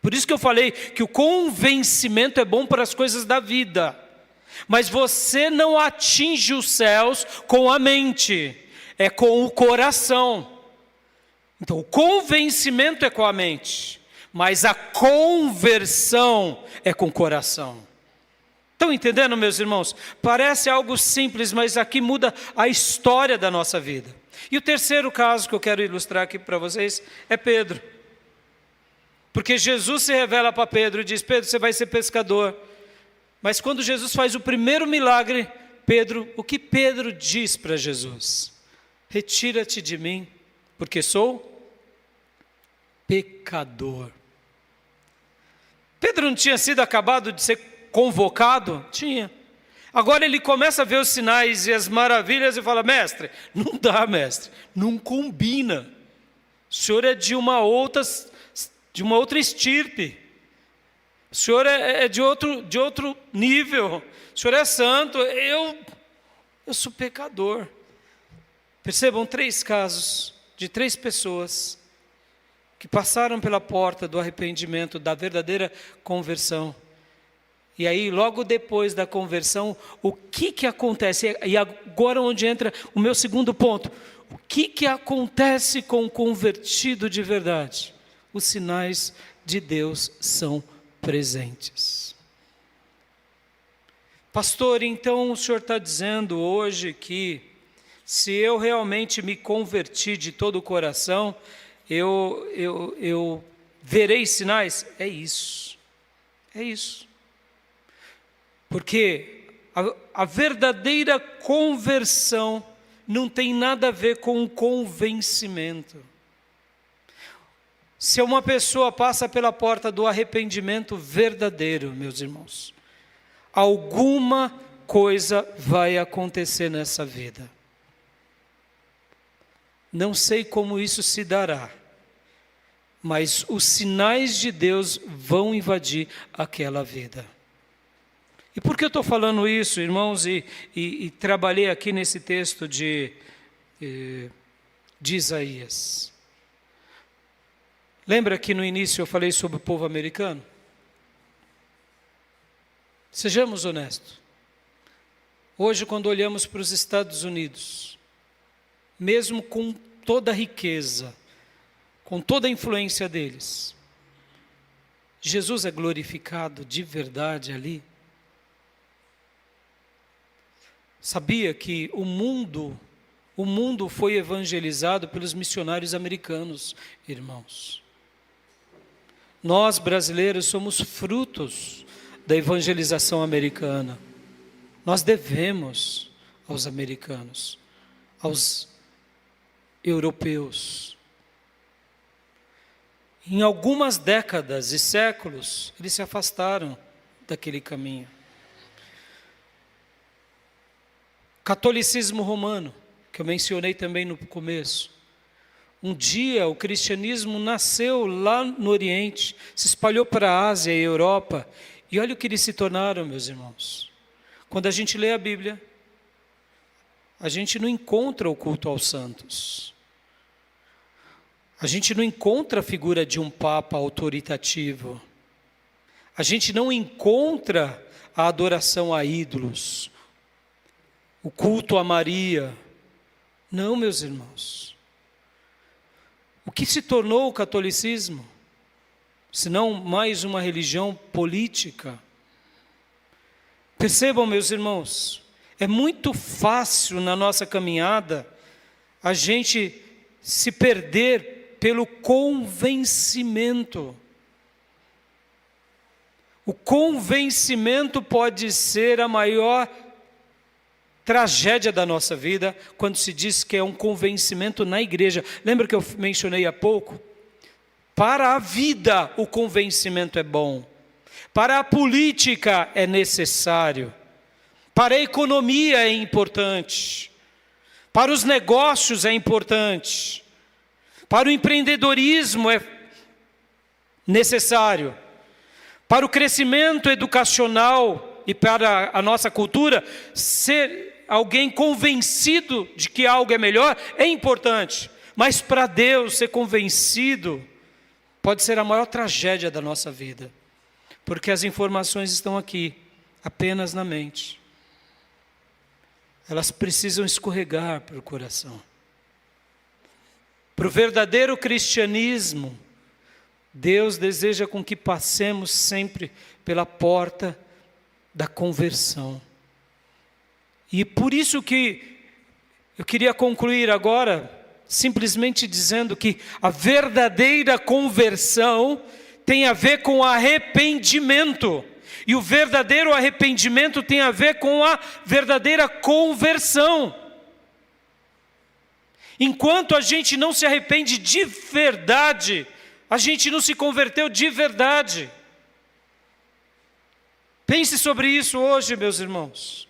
Por isso que eu falei que o convencimento é bom para as coisas da vida. Mas você não atinge os céus com a mente, é com o coração. Então o convencimento é com a mente, mas a conversão é com o coração. Estão entendendo, meus irmãos? Parece algo simples, mas aqui muda a história da nossa vida. E o terceiro caso que eu quero ilustrar aqui para vocês é Pedro. Porque Jesus se revela para Pedro e diz: Pedro, você vai ser pescador. Mas quando Jesus faz o primeiro milagre, o que Pedro diz para Jesus? Retira-te de mim, porque sou pecador. Pedro não tinha sido acabado de ser convocado? Tinha. Agora ele começa a ver os sinais e as maravilhas e fala: mestre, não dá, mestre, não combina. O senhor é de uma outra estirpe. O senhor é de outro nível. O senhor é santo. Eu sou pecador. Percebam 3 casos de 3 pessoas que passaram pela porta do arrependimento, da verdadeira conversão. E aí, logo depois da conversão, o que acontece? E agora onde entra o meu segundo ponto. O que acontece com o convertido de verdade? Os sinais de Deus são presentes. Pastor, então o senhor está dizendo hoje que se eu realmente me converti de todo o coração, eu verei sinais? É isso. É isso. Porque a verdadeira conversão não tem nada a ver com o convencimento. Se uma pessoa passa pela porta do arrependimento verdadeiro, meus irmãos, alguma coisa vai acontecer nessa vida. Não sei como isso se dará, mas os sinais de Deus vão invadir aquela vida. E por que eu estou falando isso, irmãos, e trabalhei aqui nesse texto de Isaías? Lembra que no início eu falei sobre o povo americano? Sejamos honestos. Hoje, quando olhamos para os Estados Unidos, mesmo com toda a riqueza, com toda a influência deles, Jesus é glorificado de verdade ali? Sabia que o mundo foi evangelizado pelos missionários americanos, irmãos. Nós, brasileiros, somos frutos da evangelização americana. Nós devemos aos americanos, aos europeus. Em algumas décadas e séculos, eles se afastaram daquele caminho. Catolicismo romano, que eu mencionei também no começo. Um dia o cristianismo nasceu lá no Oriente, se espalhou para a Ásia e a Europa, e olha o que eles se tornaram, meus irmãos. Quando a gente lê a Bíblia, a gente não encontra o culto aos santos. A gente não encontra a figura de um papa autoritativo. A gente não encontra a adoração a ídolos, o culto a Maria. Não, meus irmãos. O que se tornou o catolicismo? Senão mais uma religião política. Percebam, meus irmãos, é muito fácil na nossa caminhada a gente se perder pelo convencimento. O convencimento pode ser a maior tragédia da nossa vida, quando se diz que é um convencimento na igreja. Lembra que eu mencionei há pouco? Para a vida o convencimento é bom. Para a política é necessário. Para a economia é importante. Para os negócios é importante. Para o empreendedorismo é necessário. Para o crescimento educacional e para a nossa cultura, ser alguém convencido de que algo é melhor é importante. Mas para Deus ser convencido pode ser a maior tragédia da nossa vida. Porque as informações estão aqui, apenas na mente. Elas precisam escorregar para o coração. Para o verdadeiro cristianismo, Deus deseja com que passemos sempre pela porta da conversão. E por isso que eu queria concluir agora, simplesmente dizendo que a verdadeira conversão tem a ver com arrependimento. E o verdadeiro arrependimento tem a ver com a verdadeira conversão. Enquanto a gente não se arrepende de verdade, a gente não se converteu de verdade. Pense sobre isso hoje, meus irmãos.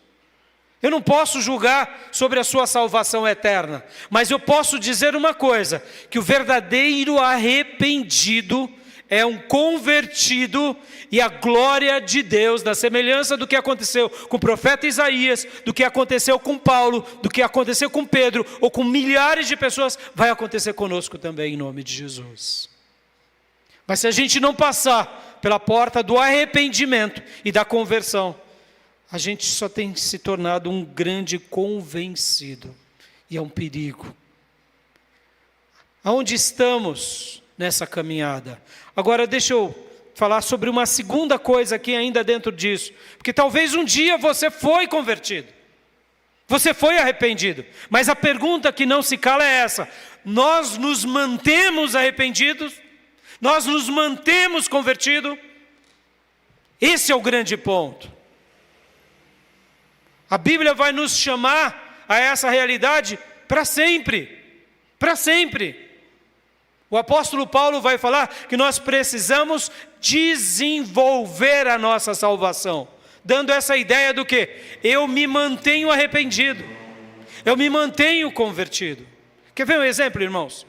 Eu não posso julgar sobre a sua salvação eterna, mas eu posso dizer uma coisa, que o verdadeiro arrependido é um convertido, e a glória de Deus, na semelhança do que aconteceu com o profeta Isaías, do que aconteceu com Paulo, do que aconteceu com Pedro, ou com milhares de pessoas, vai acontecer conosco também, em nome de Jesus. Mas se a gente não passar pela porta do arrependimento e da conversão, a gente só tem se tornado um grande convencido, e é um perigo. Aonde estamos nessa caminhada? Agora deixa eu falar sobre uma segunda coisa aqui ainda dentro disso, porque talvez um dia você foi convertido, você foi arrependido, mas a pergunta que não se cala é essa: nós nos mantemos arrependidos? Nós nos mantemos convertidos? Esse é o grande ponto. A Bíblia vai nos chamar a essa realidade para sempre. Para sempre. O apóstolo Paulo vai falar que nós precisamos desenvolver a nossa salvação, dando essa ideia do que? Eu me mantenho arrependido, eu me mantenho convertido. Quer ver um exemplo, irmãos?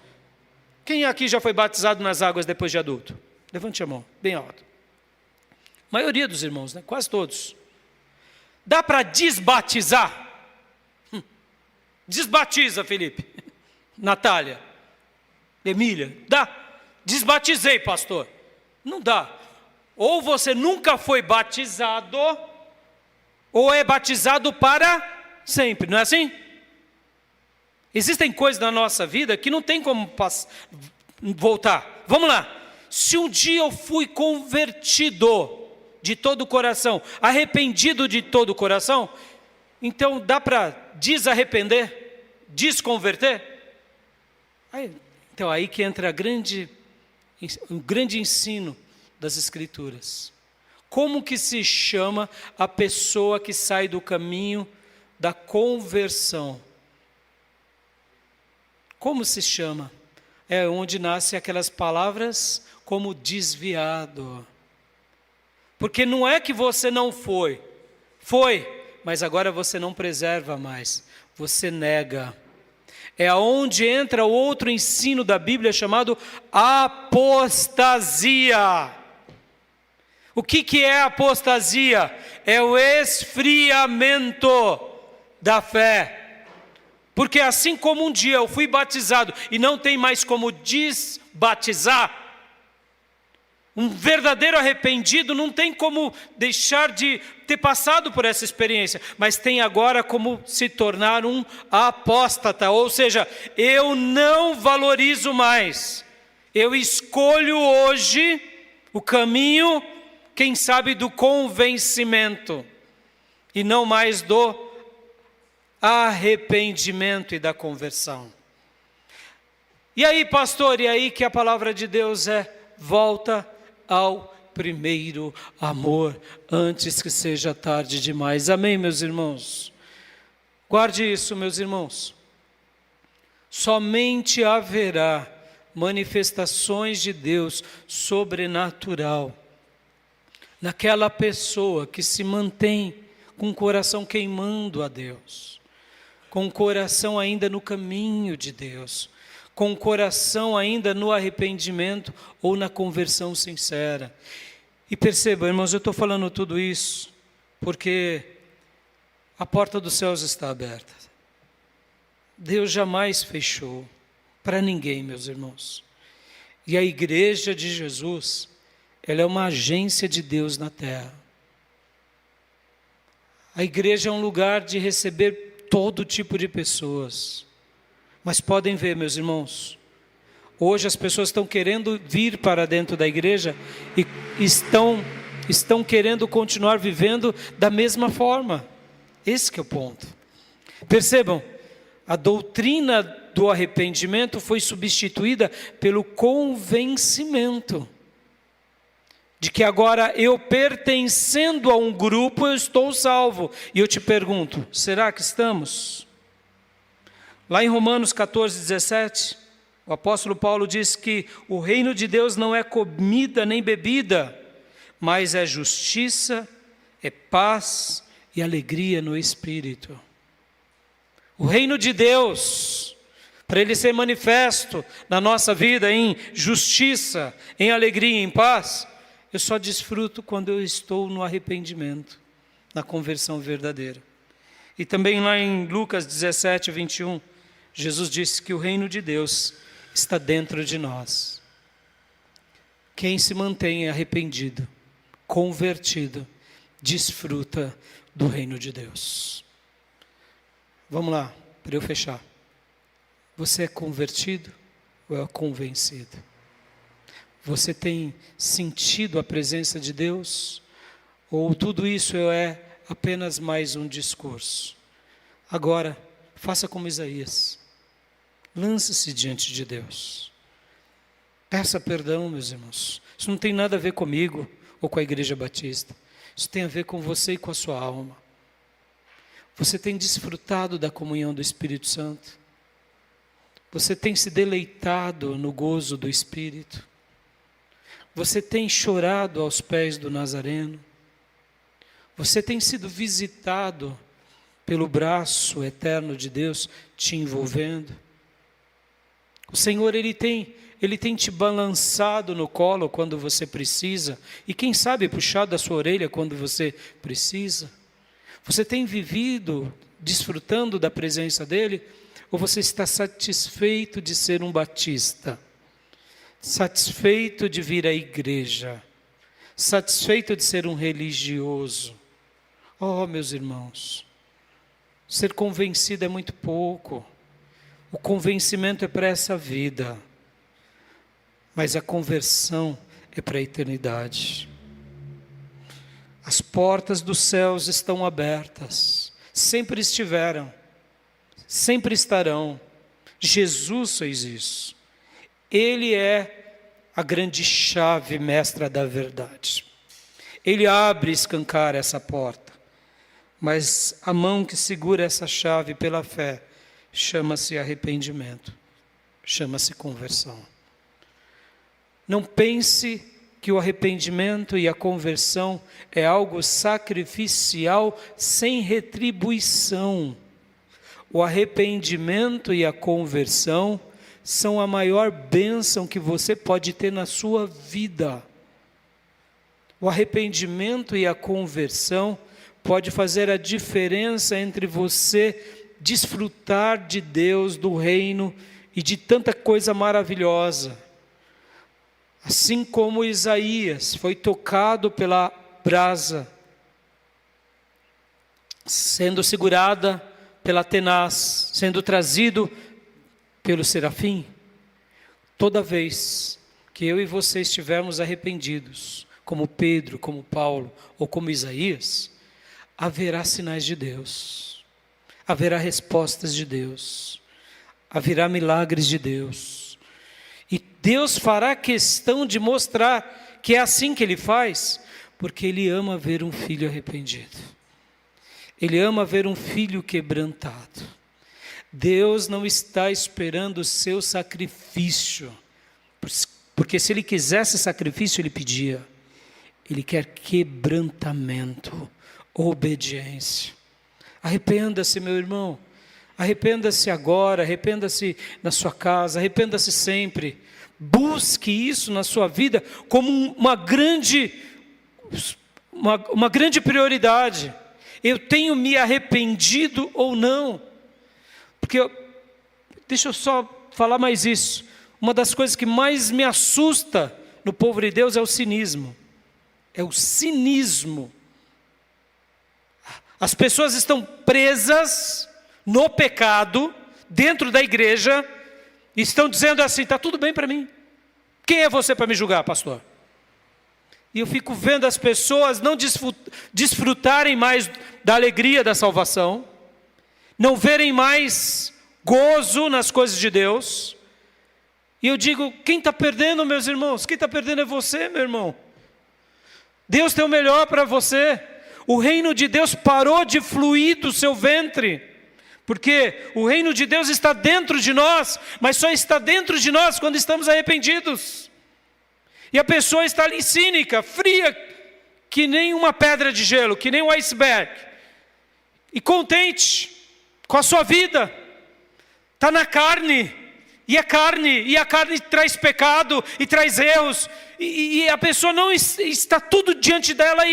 Quem aqui já foi batizado nas águas depois de adulto? Levante a mão, bem alto. A maioria dos irmãos, né? Quase todos. Dá para desbatizar? Desbatiza, Felipe, Natália, Emília, dá? Desbatizei, pastor. Não dá. Ou você nunca foi batizado, ou é batizado para sempre, não é assim? Existem coisas na nossa vida que não tem como voltar. Vamos lá. Se um dia eu fui convertido de todo o coração, arrependido de todo o coração, então dá para desarrepender, desconverter? Então aí que entra o grande ensino das Escrituras. Como que se chama a pessoa que sai do caminho da conversão? Como se chama? É onde nascem aquelas palavras como desviado. Porque não é que você não foi, mas agora você não preserva mais, você nega. É onde entra o outro ensino da Bíblia chamado apostasia. O que é apostasia? É o esfriamento da fé. Porque assim como um dia eu fui batizado e não tem mais como desbatizar, um verdadeiro arrependido não tem como deixar de ter passado por essa experiência, mas tem agora como se tornar um apóstata, ou seja, eu não valorizo mais, eu escolho hoje o caminho, quem sabe, do convencimento, e não mais do arrependimento e da conversão. E aí, pastor, e aí que a palavra de Deus volta ao primeiro amor, antes que seja tarde demais. Amém, meus irmãos? Guarde isso, meus irmãos. Somente haverá manifestações de Deus sobrenatural naquela pessoa que se mantém com o coração queimando a Deus, com o coração ainda no caminho de Deus, com o coração ainda no arrependimento ou na conversão sincera. E percebam, irmãos, eu estou falando tudo isso porque a porta dos céus está aberta. Deus jamais fechou para ninguém, meus irmãos. E a igreja de Jesus, ela é uma agência de Deus na terra. A igreja é um lugar de receber todo tipo de pessoas. Mas podem ver, meus irmãos, hoje as pessoas estão querendo vir para dentro da igreja e estão querendo continuar vivendo da mesma forma. Esse que é o ponto. Percebam, a doutrina do arrependimento foi substituída pelo convencimento de que agora eu, pertencendo a um grupo, eu estou salvo. E eu te pergunto, será que estamos? Lá em Romanos 14:17, o apóstolo Paulo diz que o reino de Deus não é comida nem bebida, mas é justiça, é paz e alegria no Espírito. O reino de Deus, para ele ser manifesto na nossa vida em justiça, em alegria e em paz, eu só desfruto quando eu estou no arrependimento, na conversão verdadeira. E também lá em Lucas 17:21, Jesus disse que o reino de Deus está dentro de nós. Quem se mantém arrependido, convertido, desfruta do reino de Deus. Vamos lá, para eu fechar. Você é convertido ou é convencido? Você tem sentido a presença de Deus? Ou tudo isso é apenas mais um discurso? Agora, faça como Isaías. Lance-se diante de Deus. Peça perdão, meus irmãos. Isso não tem nada a ver comigo ou com a Igreja Batista. Isso tem a ver com você e com a sua alma. Você tem desfrutado da comunhão do Espírito Santo? Você tem se deleitado no gozo do Espírito? Você tem chorado aos pés do Nazareno? Você tem sido visitado pelo braço eterno de Deus te envolvendo? O Senhor, Ele tem te balançado no colo quando você precisa, e quem sabe puxado a sua orelha quando você precisa? Você tem vivido desfrutando da presença dEle? Ou você está satisfeito de ser um batista? Satisfeito de vir à igreja? Satisfeito de ser um religioso? Oh, meus irmãos, ser convencido é muito pouco. O convencimento é para essa vida, mas a conversão é para a eternidade. As portas dos céus estão abertas, sempre estiveram, sempre estarão. Jesus fez isso. Ele é a grande chave mestra da verdade. Ele abre e escancara essa porta. Mas a mão que segura essa chave pela fé chama-se arrependimento, chama-se conversão. Não pense que o arrependimento e a conversão é algo sacrificial sem retribuição. O arrependimento e a conversão são a maior bênção que você pode ter na sua vida. O arrependimento e a conversão pode fazer a diferença entre você desfrutar de Deus, do reino e de tanta coisa maravilhosa. Assim como Isaías foi tocado pela brasa, sendo segurada pela tenaz, sendo trazido pelo serafim, toda vez que eu e você estivermos arrependidos, como Pedro, como Paulo ou como Isaías, haverá sinais de Deus, haverá respostas de Deus, haverá milagres de Deus. E Deus fará questão de mostrar que é assim que Ele faz, porque Ele ama ver um filho arrependido. Ele ama ver um filho quebrantado. Deus não está esperando o seu sacrifício, porque se Ele quisesse sacrifício, Ele pedia. Ele quer quebrantamento, obediência. Arrependa-se, meu irmão. Arrependa-se agora, arrependa-se na sua casa, arrependa-se sempre. Busque isso na sua vida como uma grande prioridade. Eu tenho me arrependido ou não? Porque, deixa eu só falar mais isso. Uma das coisas que mais me assusta no povo de Deus é o cinismo. É o cinismo. As pessoas estão presas no pecado, dentro da igreja, e estão dizendo assim: está tudo bem para mim. Quem é você para me julgar, pastor? E eu fico vendo as pessoas não desfrutarem mais da alegria da salvação, não verem mais gozo nas coisas de Deus. E eu digo: quem está perdendo, meus irmãos? Quem está perdendo é você, meu irmão. Deus tem o melhor para você. O reino de Deus parou de fluir do seu ventre, porque o reino de Deus está dentro de nós, mas só está dentro de nós quando estamos arrependidos. E a pessoa está ali cínica, fria, que nem uma pedra de gelo, que nem um iceberg, e contente com a sua vida, está na carne, e a carne traz pecado e traz erros, e a pessoa não está tudo diante dela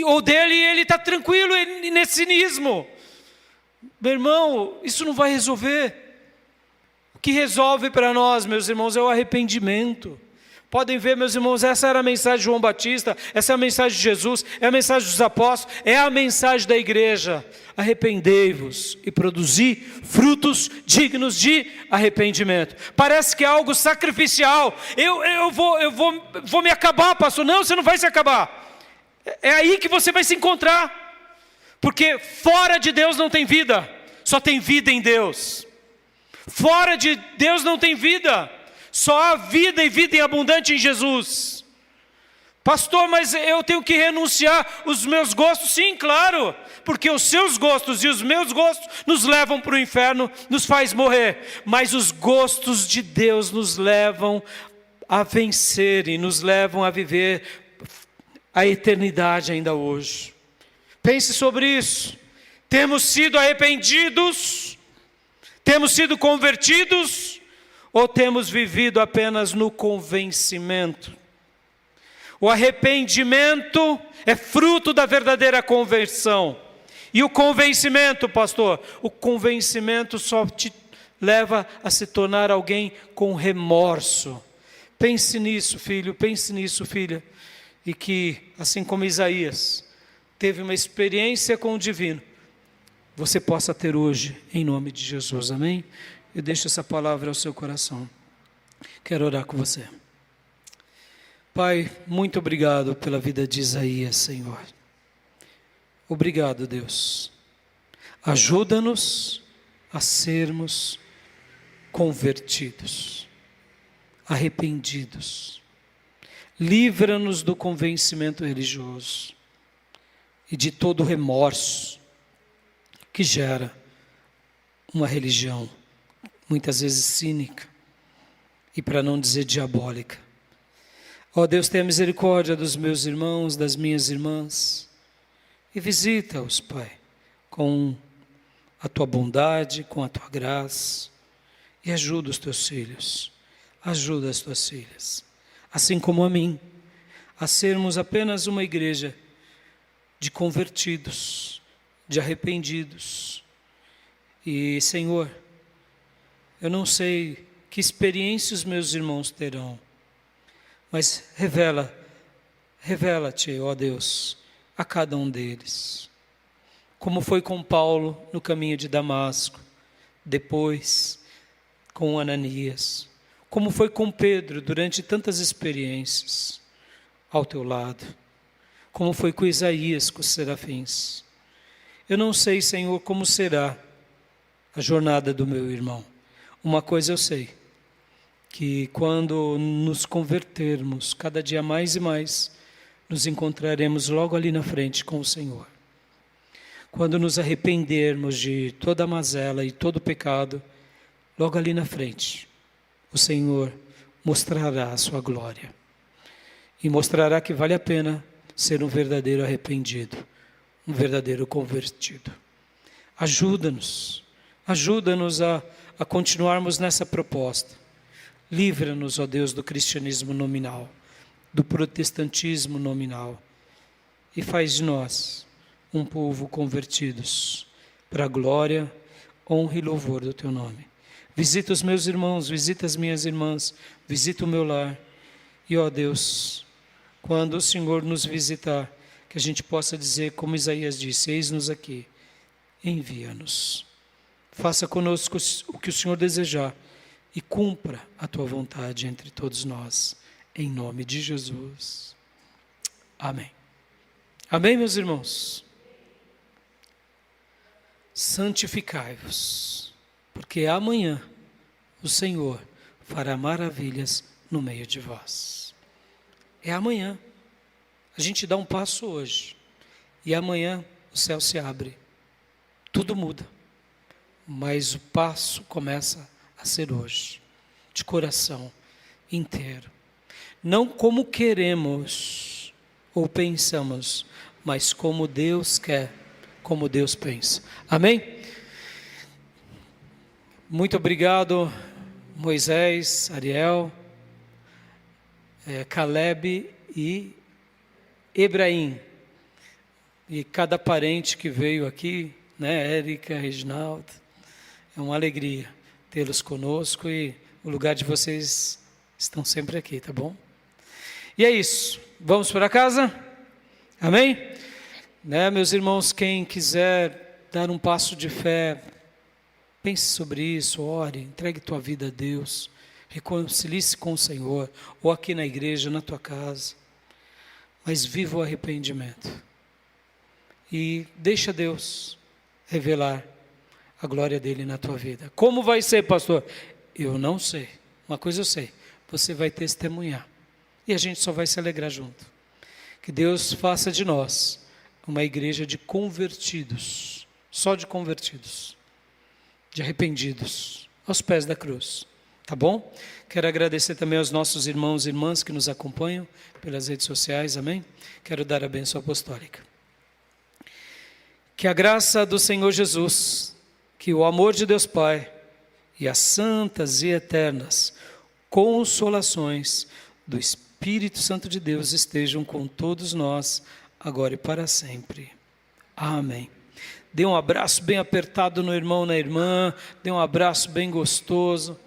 ou dele, e ele está tranquilo nesse cinismo. Meu irmão, isso não vai resolver. O que resolve para nós, meus irmãos, é o arrependimento. Podem ver, meus irmãos, essa era a mensagem de João Batista, essa é a mensagem de Jesus, é a mensagem dos apóstolos, é a mensagem da igreja. Arrependei-vos e produzi frutos dignos de arrependimento. Parece que é algo sacrificial. Eu vou me acabar, pastor. Não, você não vai se acabar. É aí que você vai se encontrar. Porque fora de Deus não tem vida, só tem vida em Deus. Fora de Deus não tem vida, só há vida e vida em abundante em Jesus. Pastor, mas eu tenho que renunciar os meus gostos? Sim, claro, porque os seus gostos e os meus gostos nos levam para o inferno, nos faz morrer. Mas os gostos de Deus nos levam a vencer e nos levam a viver a eternidade ainda hoje. Pense sobre isso. Temos sido arrependidos? Temos sido convertidos? Ou temos vivido apenas no convencimento? O arrependimento é fruto da verdadeira conversão. E o convencimento, pastor? O convencimento só te leva a se tornar alguém com remorso. Pense nisso, filho, pense nisso, filha. E que, assim como Isaías teve uma experiência com o divino, você possa ter hoje, em nome de Jesus, amém? Eu deixo essa palavra ao seu coração. Quero orar com você. Pai, muito obrigado pela vida de Isaías, Senhor. Obrigado, Deus. Ajuda-nos a sermos convertidos, arrependidos. Livra-nos do convencimento religioso e de todo remorso que gera uma religião, muitas vezes cínica e, para não dizer, diabólica. Ó Deus, tenha misericórdia dos meus irmãos, das minhas irmãs, e visita-os, Pai, com a Tua bondade, com a Tua graça, e ajuda os Teus filhos, ajuda as Tuas filhas, assim como a mim, a sermos apenas uma igreja de convertidos, de arrependidos. E, Senhor, eu não sei que experiência os meus irmãos terão, mas revela-te, ó Deus, a cada um deles. Como foi com Paulo no caminho de Damasco, depois com Ananias, como foi com Pedro durante tantas experiências ao teu lado, como foi com Isaías, com os serafins. Eu não sei, Senhor, como será a jornada do meu irmão. Uma coisa eu sei, que quando nos convertermos, cada dia mais e mais, nos encontraremos logo ali na frente com o Senhor. Quando nos arrependermos de toda a mazela e todo o pecado, logo ali na frente, o Senhor mostrará a sua glória. E mostrará que vale a pena ser um verdadeiro arrependido, um verdadeiro convertido. Ajuda-nos a continuarmos nessa proposta. Livra-nos, ó Deus, do cristianismo nominal, do protestantismo nominal, e faz de nós um povo convertidos para a glória, honra e louvor do Teu nome. Visita os meus irmãos, visita as minhas irmãs, visita o meu lar, e ó Deus, quando o Senhor nos visitar, que a gente possa dizer, como Isaías disse, eis-nos aqui, envia-nos. Faça conosco o que o Senhor desejar, e cumpra a Tua vontade entre todos nós, em nome de Jesus. Amém. Amém, meus irmãos? Santificai-vos, porque amanhã o Senhor fará maravilhas no meio de vós. É amanhã. A gente dá um passo hoje, e amanhã o céu se abre. Tudo muda, mas o passo começa a ser hoje, de coração inteiro. Não como queremos ou pensamos, mas como Deus quer, como Deus pensa. Amém? Muito obrigado, Moisés, Ariel, Caleb e Ebraim. E cada parente que veio aqui, né, Érica, Reginaldo, é uma alegria tê-los conosco, e o lugar de vocês estão sempre aqui, tá bom? E é isso, vamos para casa? Amém? Né, meus irmãos, quem quiser dar um passo de fé, pense sobre isso, ore, entregue tua vida a Deus, reconcilie-se com o Senhor, ou aqui na igreja, na tua casa, mas viva o arrependimento, e deixa Deus revelar a glória dele na tua vida. Como vai ser, pastor? Eu não sei. Uma coisa eu sei, você vai testemunhar. E a gente só vai se alegrar junto. Que Deus faça de nós uma igreja de convertidos, só de convertidos, de arrependidos, aos pés da cruz. Tá bom? Quero agradecer também aos nossos irmãos e irmãs que nos acompanham pelas redes sociais, amém? Quero dar a bênção apostólica. Que a graça do Senhor Jesus, que o amor de Deus Pai e as santas e eternas consolações do Espírito Santo de Deus estejam com todos nós, agora e para sempre. Amém. Dê um abraço bem apertado no irmão, na irmã, dê um abraço bem gostoso.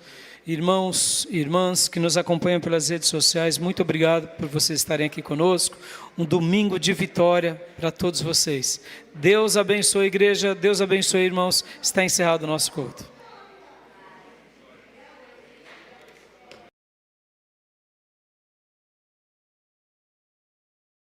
Irmãos e irmãs que nos acompanham pelas redes sociais, muito obrigado por vocês estarem aqui conosco. Um domingo de vitória para todos vocês. Deus abençoe a igreja, Deus abençoe irmãos. Está encerrado o nosso culto.